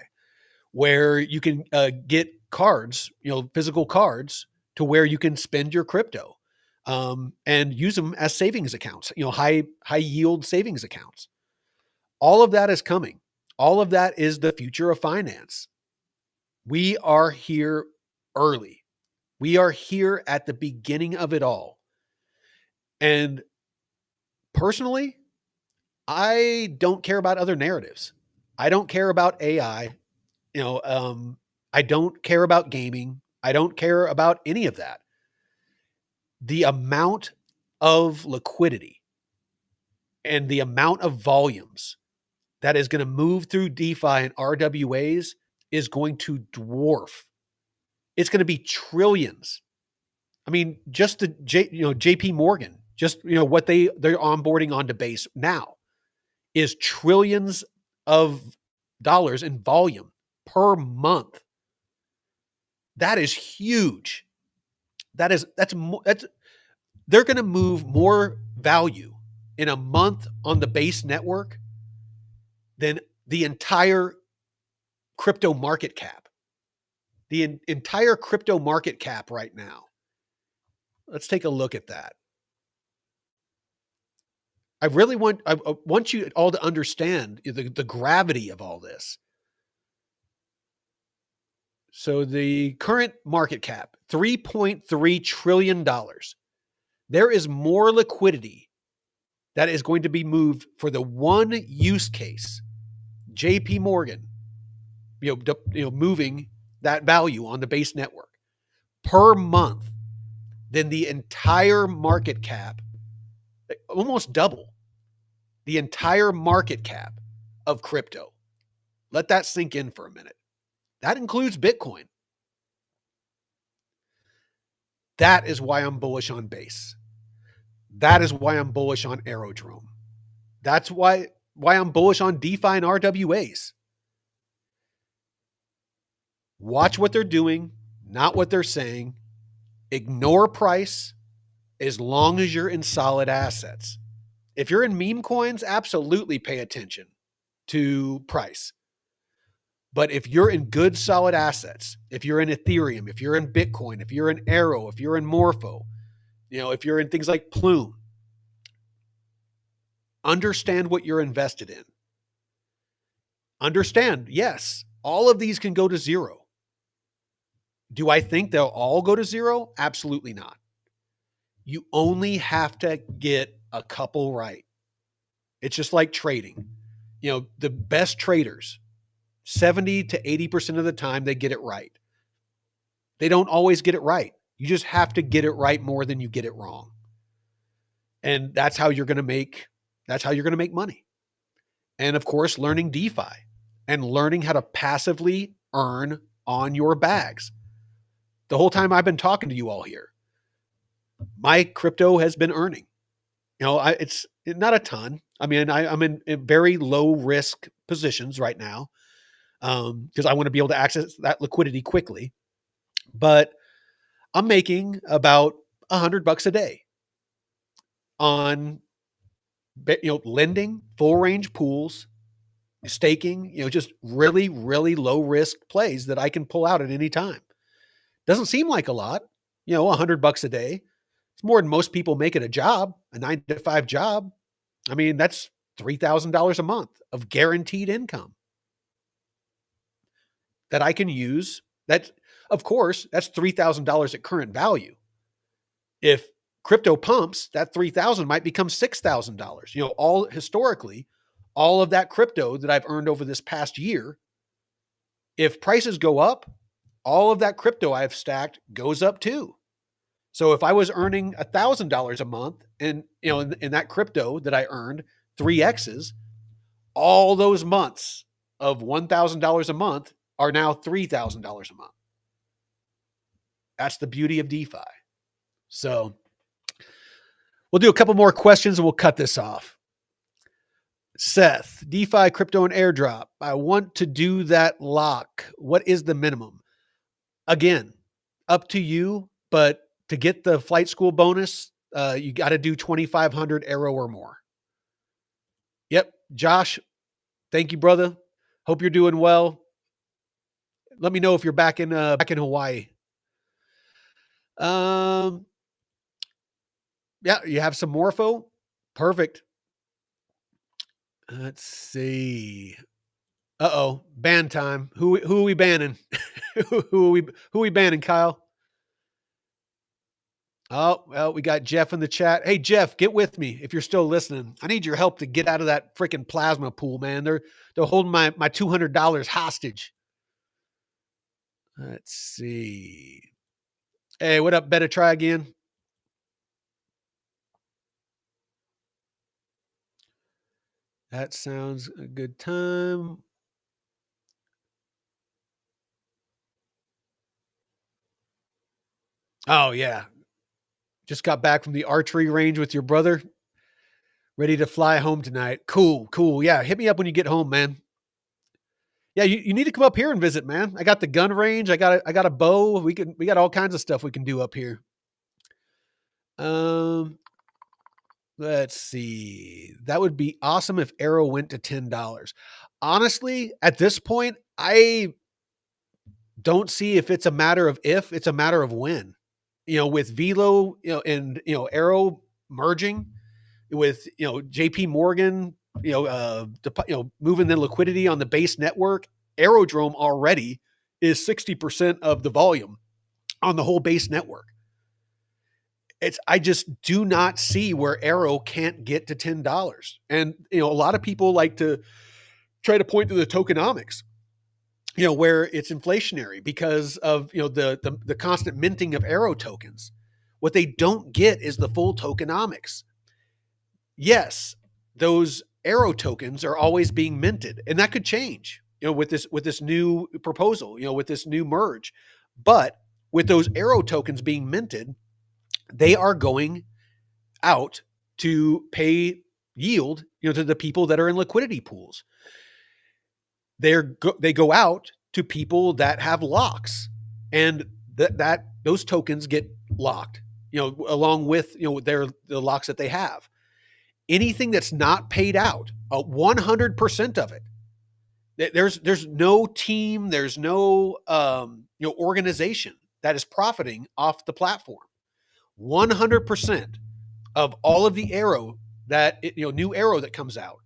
where you can get cards, physical cards, to where you can spend your crypto and use them as savings accounts, high yield savings accounts. All of that is coming. All of that is the future of finance. We are here early. We are here at the beginning of it all. And personally, I don't care about other narratives. I don't care about AI. I don't care about gaming. I don't care about any of that. The amount of liquidity and the amount of volumes that is going to move through DeFi and RWAs is going to dwarf. It's going to be trillions. I mean, just the JP Morgan, just what they're onboarding onto base now is trillions of dollars in volume per month. That is huge. That's they're going to move more value in a month on the base network than the entire crypto market cap. The entire crypto market cap right now. Let's take a look at that. I want you all to understand the gravity of all this. So the current market cap, $3.3 trillion. There is more liquidity that is going to be moved for the one use case, JP Morgan, moving that value on the base network per month than the entire market cap, almost double the entire market cap of crypto. Let that sink in for a minute. That includes Bitcoin. That is why I'm bullish on Base. That is why I'm bullish on Aerodrome. That's why I'm bullish on DeFi and RWAs. Watch what they're doing, not what they're saying. Ignore price as long as you're in solid assets. If you're in meme coins, absolutely pay attention to price. But if you're in good, solid assets, if you're in Ethereum, if you're in Bitcoin, if you're in AERO, if you're in Morpho, if you're in things like Plume, understand what you're invested in. Understand, yes, all of these can go to zero. Do I think they'll all go to zero? Absolutely not. You only have to get a couple right. It's just like trading. The best traders, 70 to 80% of the time, they get it right. They don't always get it right. You just have to get it right more than you get it wrong. And that's how you're going to make money. And of course, learning DeFi and learning how to passively earn on your bags. The whole time I've been talking to you all here, my crypto has been earning. It's not a ton. I mean, I'm in very low risk positions right now because I want to be able to access that liquidity quickly. But I'm making about $100 a day on lending, full range pools, staking, just really, really low risk plays that I can pull out at any time. Doesn't seem like a lot, $100 a day. It's more than most people make at a job, a 9-to-5 job. I mean, that's $3,000 a month of guaranteed income that I can use. Of course, that's $3,000 at current value. If crypto pumps, that $3,000 might become $6,000. Historically, all of that crypto that I've earned over this past year, if prices go up, all of that crypto I've stacked goes up too. So if I was earning $1,000 a month and, in that crypto that I earned 3Xs, all those months of $1,000 a month are now $3,000 a month. That's the beauty of DeFi. So we'll do a couple more questions and we'll cut this off. Seth, DeFi, crypto, and airdrop. I want to do that lock. What is the minimum? Again, up to you, but to get the flight school bonus, you got to do 2,500 AERO or more. Yep. Josh, thank you, brother. Hope you're doing well. Let me know if you're back in Hawaii. Yeah, you have some Morpho. Perfect. Let's see. Ban time. Who are we banning? who are we banning, Kyle? Oh, well, we got Jeff in the chat. Hey, Jeff, get with me if you're still listening. I need your help to get out of that freaking plasma pool, man. They're holding my $200 hostage. Let's see. Hey, what up, Better Try Again? That sounds a good time. Oh, yeah. Just got back from the archery range with your brother. Ready to fly home tonight. Cool. Yeah, hit me up when you get home, man. Yeah, you need to come up here and visit, man. I got the gun range. I got a bow. We got all kinds of stuff we can do up here. Let's see. That would be awesome if Arrow went to $10. Honestly, at this point, I don't see if it's a matter of if, it's a matter of when. With Velo, and Arrow merging with JP Morgan, moving the liquidity on the base network, Aerodrome already is 60% of the volume on the whole base network. I just do not see where Arrow can't get to $10. And a lot of people like to try to point to the tokenomics, where it's inflationary because of the constant minting of Arrow tokens. What they don't get is the full tokenomics. Yes, those Arrow tokens are always being minted, and that could change, with this new proposal, with this new merge. But with those Arrow tokens being minted, they are going out to pay yield, to the people that are in liquidity pools. They go out to people that have locks, and that those tokens get locked, along with the locks that they have. Anything that's not paid out, 100% of it. There's no team, there's no organization that is profiting off the platform. 100% of all of the Arrow that new Arrow that comes out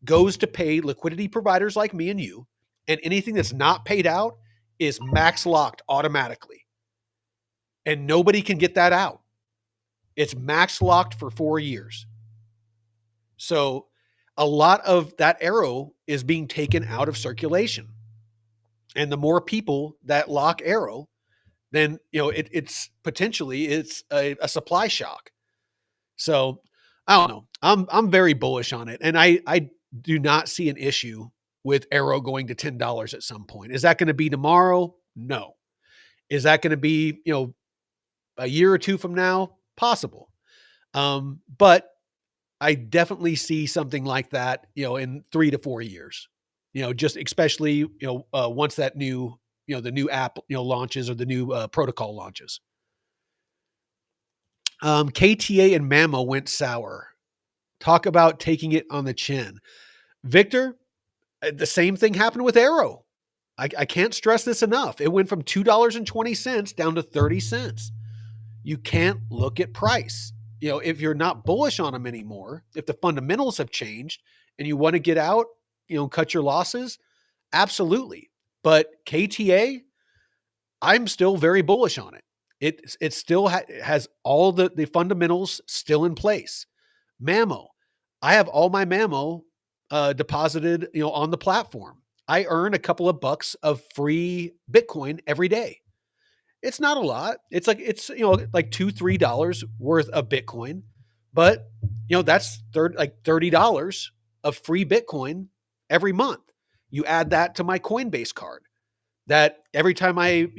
goes to pay liquidity providers like me and you, and anything that's not paid out is max locked automatically. And nobody can get that out. It's max locked for 4 years. So a lot of that Arrow is being taken out of circulation. And the more people that lock Arrow, then it's potentially a supply shock. So I don't know. I'm very bullish on it, and I do not see an issue with Arrow going to $10 at some point. Is that going to be tomorrow? No. Is that going to be a year or two from now? Possible. But I definitely see something like that in 3 to 4 years. Just especially once that new the new app launches, or the new protocol launches. KTA and Mamo went sour. Talk about taking it on the chin. Victor, the same thing happened with Arrow. I can't stress this enough. It went from $2.20 down to 30 cents. You can't look at price. If you're not bullish on them anymore, if the fundamentals have changed and you want to get out, cut your losses, absolutely. But KTA, I'm still very bullish on it. It still has all the fundamentals still in place. Mamo, I have all my Mamo deposited, on the platform. I earn a couple of bucks of free Bitcoin every day. It's not a lot. It's like $2-3 worth of Bitcoin, but that's $30 of free Bitcoin every month. You add that to my Coinbase card. That every time I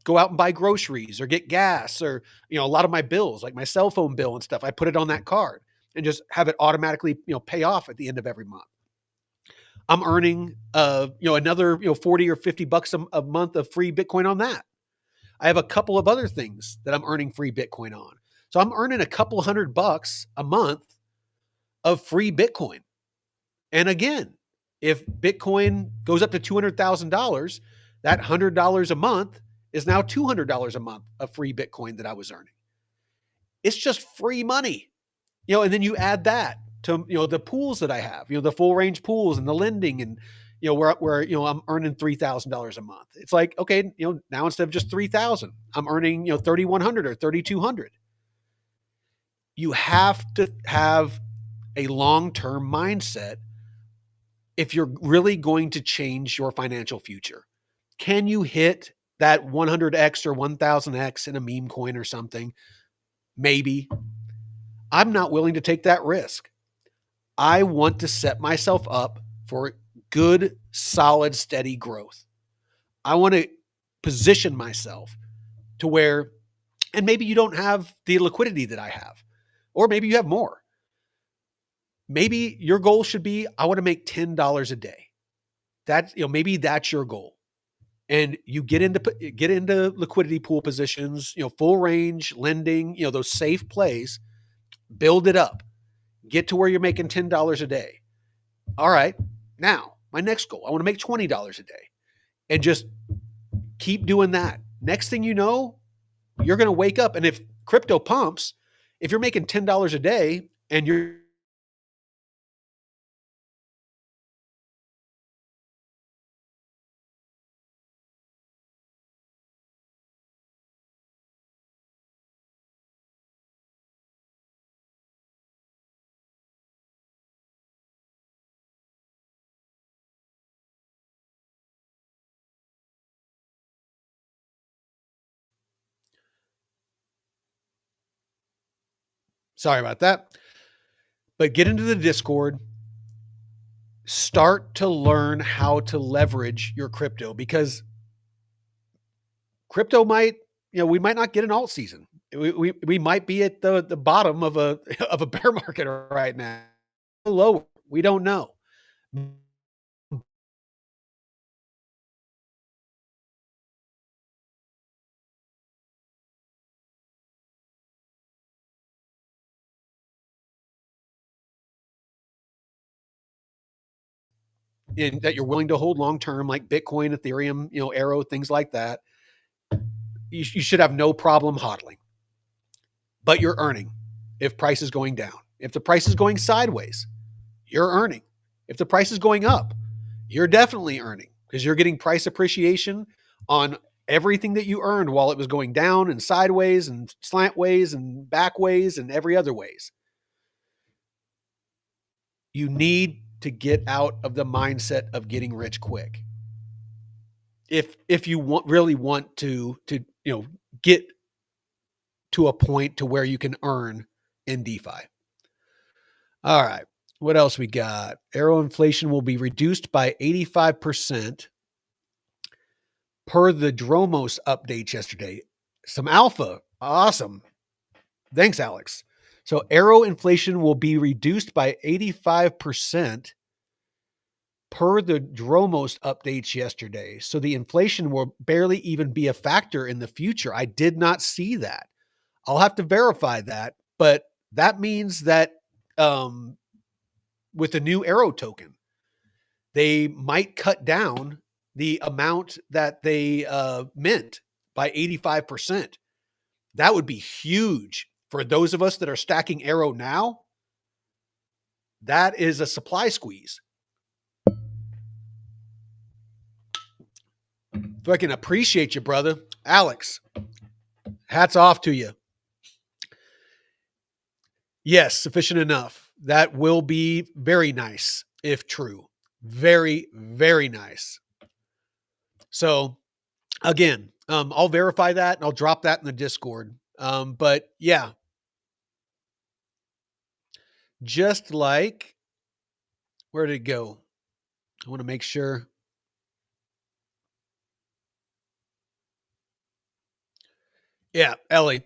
go out and buy groceries or get gas, or a lot of my bills, like my cell phone bill and stuff, I put it on that card and just have it automatically pay off at the end of every month. I'm earning another 40 or 50 bucks a month of free Bitcoin on that. I have a couple of other things that I'm earning free Bitcoin on. So I'm earning a couple $100 a month of free Bitcoin. And again, if Bitcoin goes up to $200,000, that $100 a month is now $200 a month of free Bitcoin that I was earning. It's just free money, and then you add that to, the pools that I have, the full range pools and the lending, and, where I'm earning $3,000 a month. It's like, okay, now instead of just 3,000, I'm earning, 3,100 or 3,200. You have to have a long-term mindset if you're really going to change your financial future. Can you hit that 100x or 1000x in a meme coin or something? Maybe. I'm not willing to take that risk. I want to set myself up for good, solid, steady growth. I want to position myself to where, and maybe you don't have the liquidity that I have, or maybe you have more. Maybe your goal should be, I want to make $10 a day. Maybe that's your goal. And you get into liquidity pool positions, full range lending, those safe plays, build it up. get to where you're making $10 a day. All right, now my next goal, I want to make $20 a day, and just keep doing that. Next thing you know, you're going to wake up, and if crypto pumps, if you're making $10 a day and you're sorry about that, but get into the Discord, start to learn how to leverage your crypto, because crypto might, we might not get an alt season. We might be at the bottom of a of a bear market right now. Lower, we don't know. And that you're willing to hold long term, like Bitcoin, Ethereum, AERO, things like that. You should have no problem hodling, but you're earning if price is going down. If the price is going sideways, you're earning. If the price is going up, you're definitely earning, because you're getting price appreciation on everything that you earned while it was going down and sideways and slantways and backways and every other ways. You need to get out of the mindset of getting rich quick. If you really want to get to a point to where you can earn in DeFi. All right. What else we got? Aero inflation will be reduced by 85% per the Dromos updates yesterday. Some alpha. Awesome. Thanks, Alex. So Aero inflation will be reduced by 85% per the Dromos updates yesterday. So the inflation will barely even be a factor in the future. I did not see that. I'll have to verify that, but that means that with the new Aero token, they might cut down the amount that they mint by 85%. That would be huge for those of us that are stacking Aero now. That is a supply squeeze. If I can appreciate you, brother. Alex, hats off to you. Yes, sufficient enough. That will be very nice if true. Very, very nice. So again, I'll verify that and I'll drop that in the Discord. But yeah, just like, where did it go? I want to make sure. Yeah, Ellie,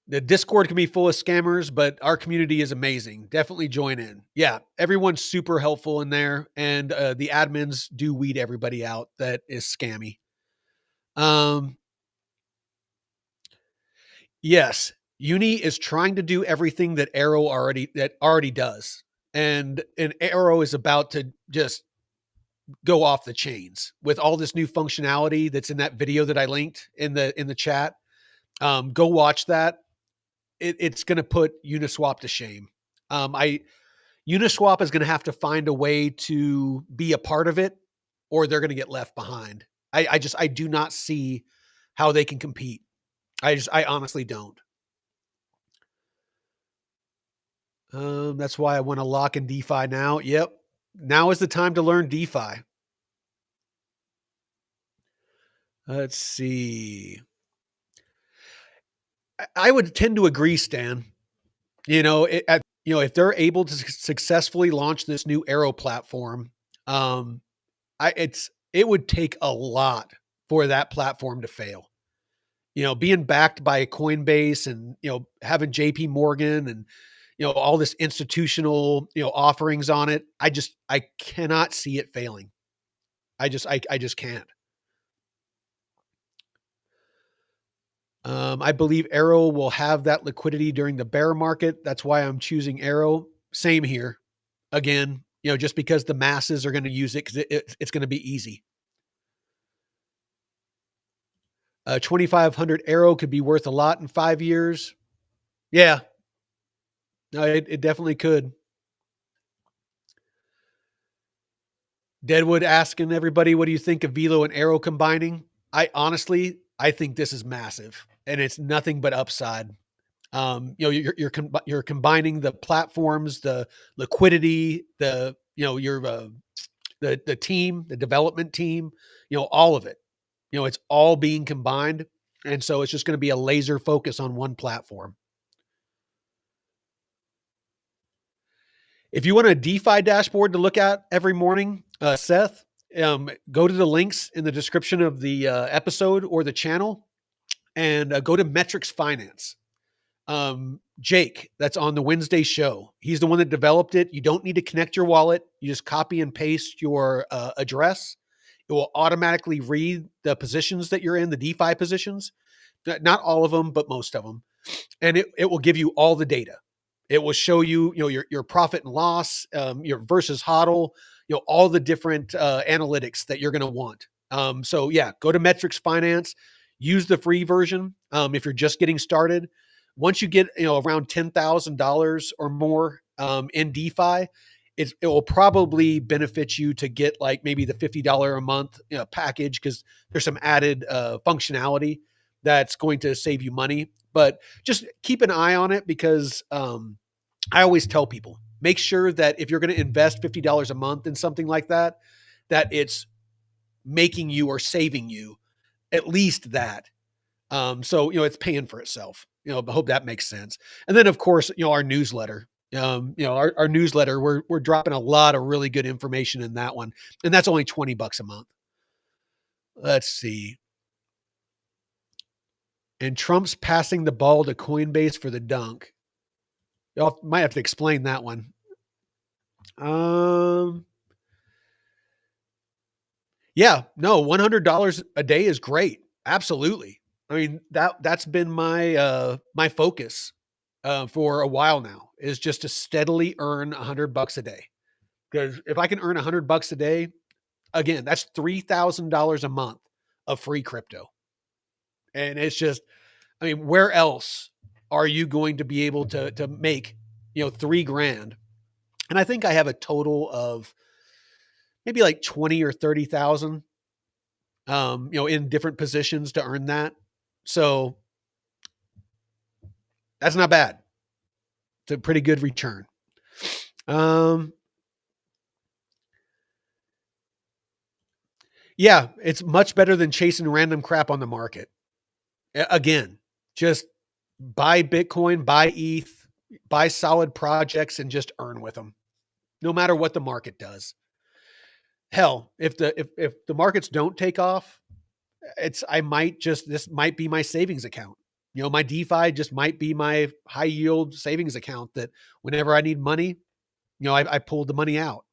the Discord can be full of scammers, but our community is amazing. Definitely join in. Yeah, everyone's super helpful in there, and the admins do weed everybody out that is scammy. Yes, Uni is trying to do everything that Aero already does, and Aero is about to just go off the chains with all this new functionality that's in that video that I linked in the chat. Go watch that. It's going to put Uniswap to shame. Uniswap is going to have to find a way to be a part of it, or they're going to get left behind. I do not see how they can compete. I honestly don't. That's why I want to lock in DeFi now. Yep. Now is the time to learn DeFi. Let's see. I would tend to agree, Stan. If they're able to successfully launch this new Aero platform, it would take a lot for that platform to fail. Being backed by Coinbase and having JP Morgan and all this institutional offerings on it, I cannot see it failing. I just can't. I believe Aero will have that liquidity during the bear market. That's why I'm choosing Aero. same here. Again, just because the masses are going to use it because it's going to be easy. 2,500 AERO could be worth a lot in 5 years. Yeah, no, it definitely could. Deadwood asking everybody, what do you think of Velo and AERO combining? I think this is massive, and it's nothing but upside. You're combining the platforms, the liquidity, the team, the development team, all of it. It's all being combined, and so it's just going to be a laser focus on one platform. If you want a DeFi dashboard to look at every morning, Seth, go to the links in the description of the episode or the channel, and go to Metrics Finance. Jake, that's on the Wednesday show. He's the one that developed it. You don't need to connect your wallet. You just copy and paste your address. It will automatically read the positions that you're in, the DeFi positions. Not all of them, but most of them. And it will give you all the data. It will show you, your profit and loss, your versus hodl, all the different analytics that you're going to want. So yeah, go to Metrics Finance, use the free version. If you're just getting started, once you get, around $10,000 or more, in DeFi, it will probably benefit you to get like maybe the $50 a month package, because there's some added functionality that's going to save you money. But just keep an eye on it, because I always tell people, make sure that if you're going to invest $50 a month in something like that, that it's making you or saving you at least that. So, it's paying for itself. I hope that makes sense. And then, of course, our newsletter. Our newsletter, we're dropping a lot of really good information in that one, and that's only $20 a month. Let's see. And Trump's passing the ball to Coinbase for the dunk. Y'all might have to explain that one. Yeah, no, $100 a day is great. Absolutely. I mean, that's been my focus for a while now, is just to steadily earn $100 a day. Because if I can earn $100 a day, again, that's $3,000 a month of free crypto. And it's just, I mean, where else are you going to be able to make, $3,000? And I think I have a total of maybe like 20 or 30,000, in different positions to earn that. So that's not bad. It's a pretty good return. Yeah, it's much better than chasing random crap on the market. Again, just buy Bitcoin, buy ETH, buy solid projects, and just earn with them, no matter what the market does. Hell, if the markets don't take off, this might be my savings account. My DeFi just might be my high yield savings account that whenever I need money, I pulled the money out.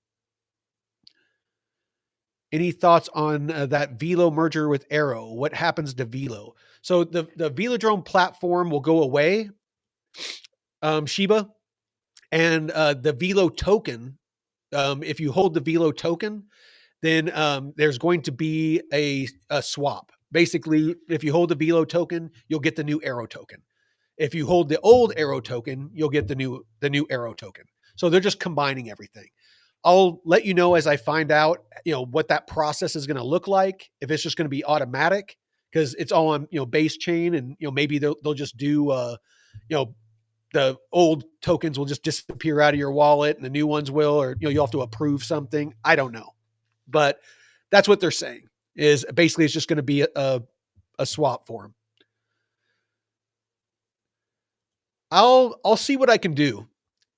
Any thoughts on that Velo merger with AERO? What happens to Velo? So the Velodrome platform will go away, Shiba, and the Velo token. If you hold the Velo token, then there's going to be a swap. Basically, if you hold the Velo token, you'll get the new AERO token. If you hold the old AERO token, you'll get the new AERO token. So they're just combining everything. I'll let you know as I find out, what that process is going to look like. If it's just going to be automatic, because it's all on, base chain, and, maybe they'll just do, the old tokens will just disappear out of your wallet and the new ones will, or, you'll have to approve something. I don't know, but that's what they're saying, is basically it's just going to be a swap for them. I'll see what I can do.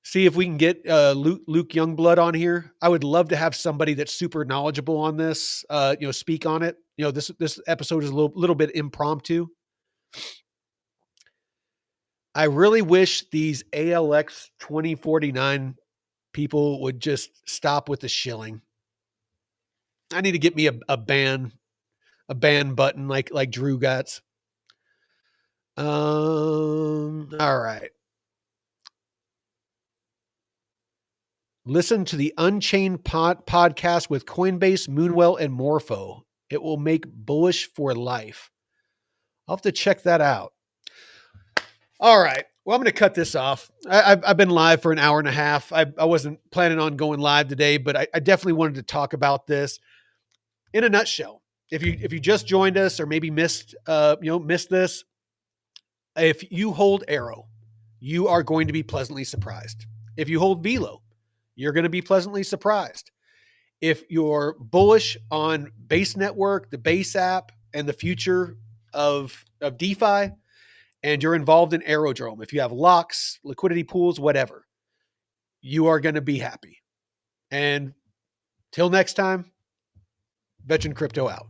See if we can get Luke Youngblood on here. I would love to have somebody that's super knowledgeable on this, speak on it. This episode is a little bit impromptu. I really wish these ALX 2049 people would just stop with the shilling. I need to get me a ban button like Drew got. All right. Listen to the Unchained podcast with Coinbase, Moonwell, and Morpho. It will make bullish for life. I'll have to check that out. All right. Well, I'm going to cut this off. I've been live for an hour and a half. I wasn't planning on going live today, but I definitely wanted to talk about this in a nutshell. If you just joined us or maybe missed this, if you hold AERO, you are going to be pleasantly surprised. If you hold VELO, you're going to be pleasantly surprised. If you're bullish on Base Network, the Base app, and the future of DeFi, and you're involved in Aerodrome, if you have locks, liquidity pools, whatever, you are going to be happy. And till next time, Veteran Crypto out.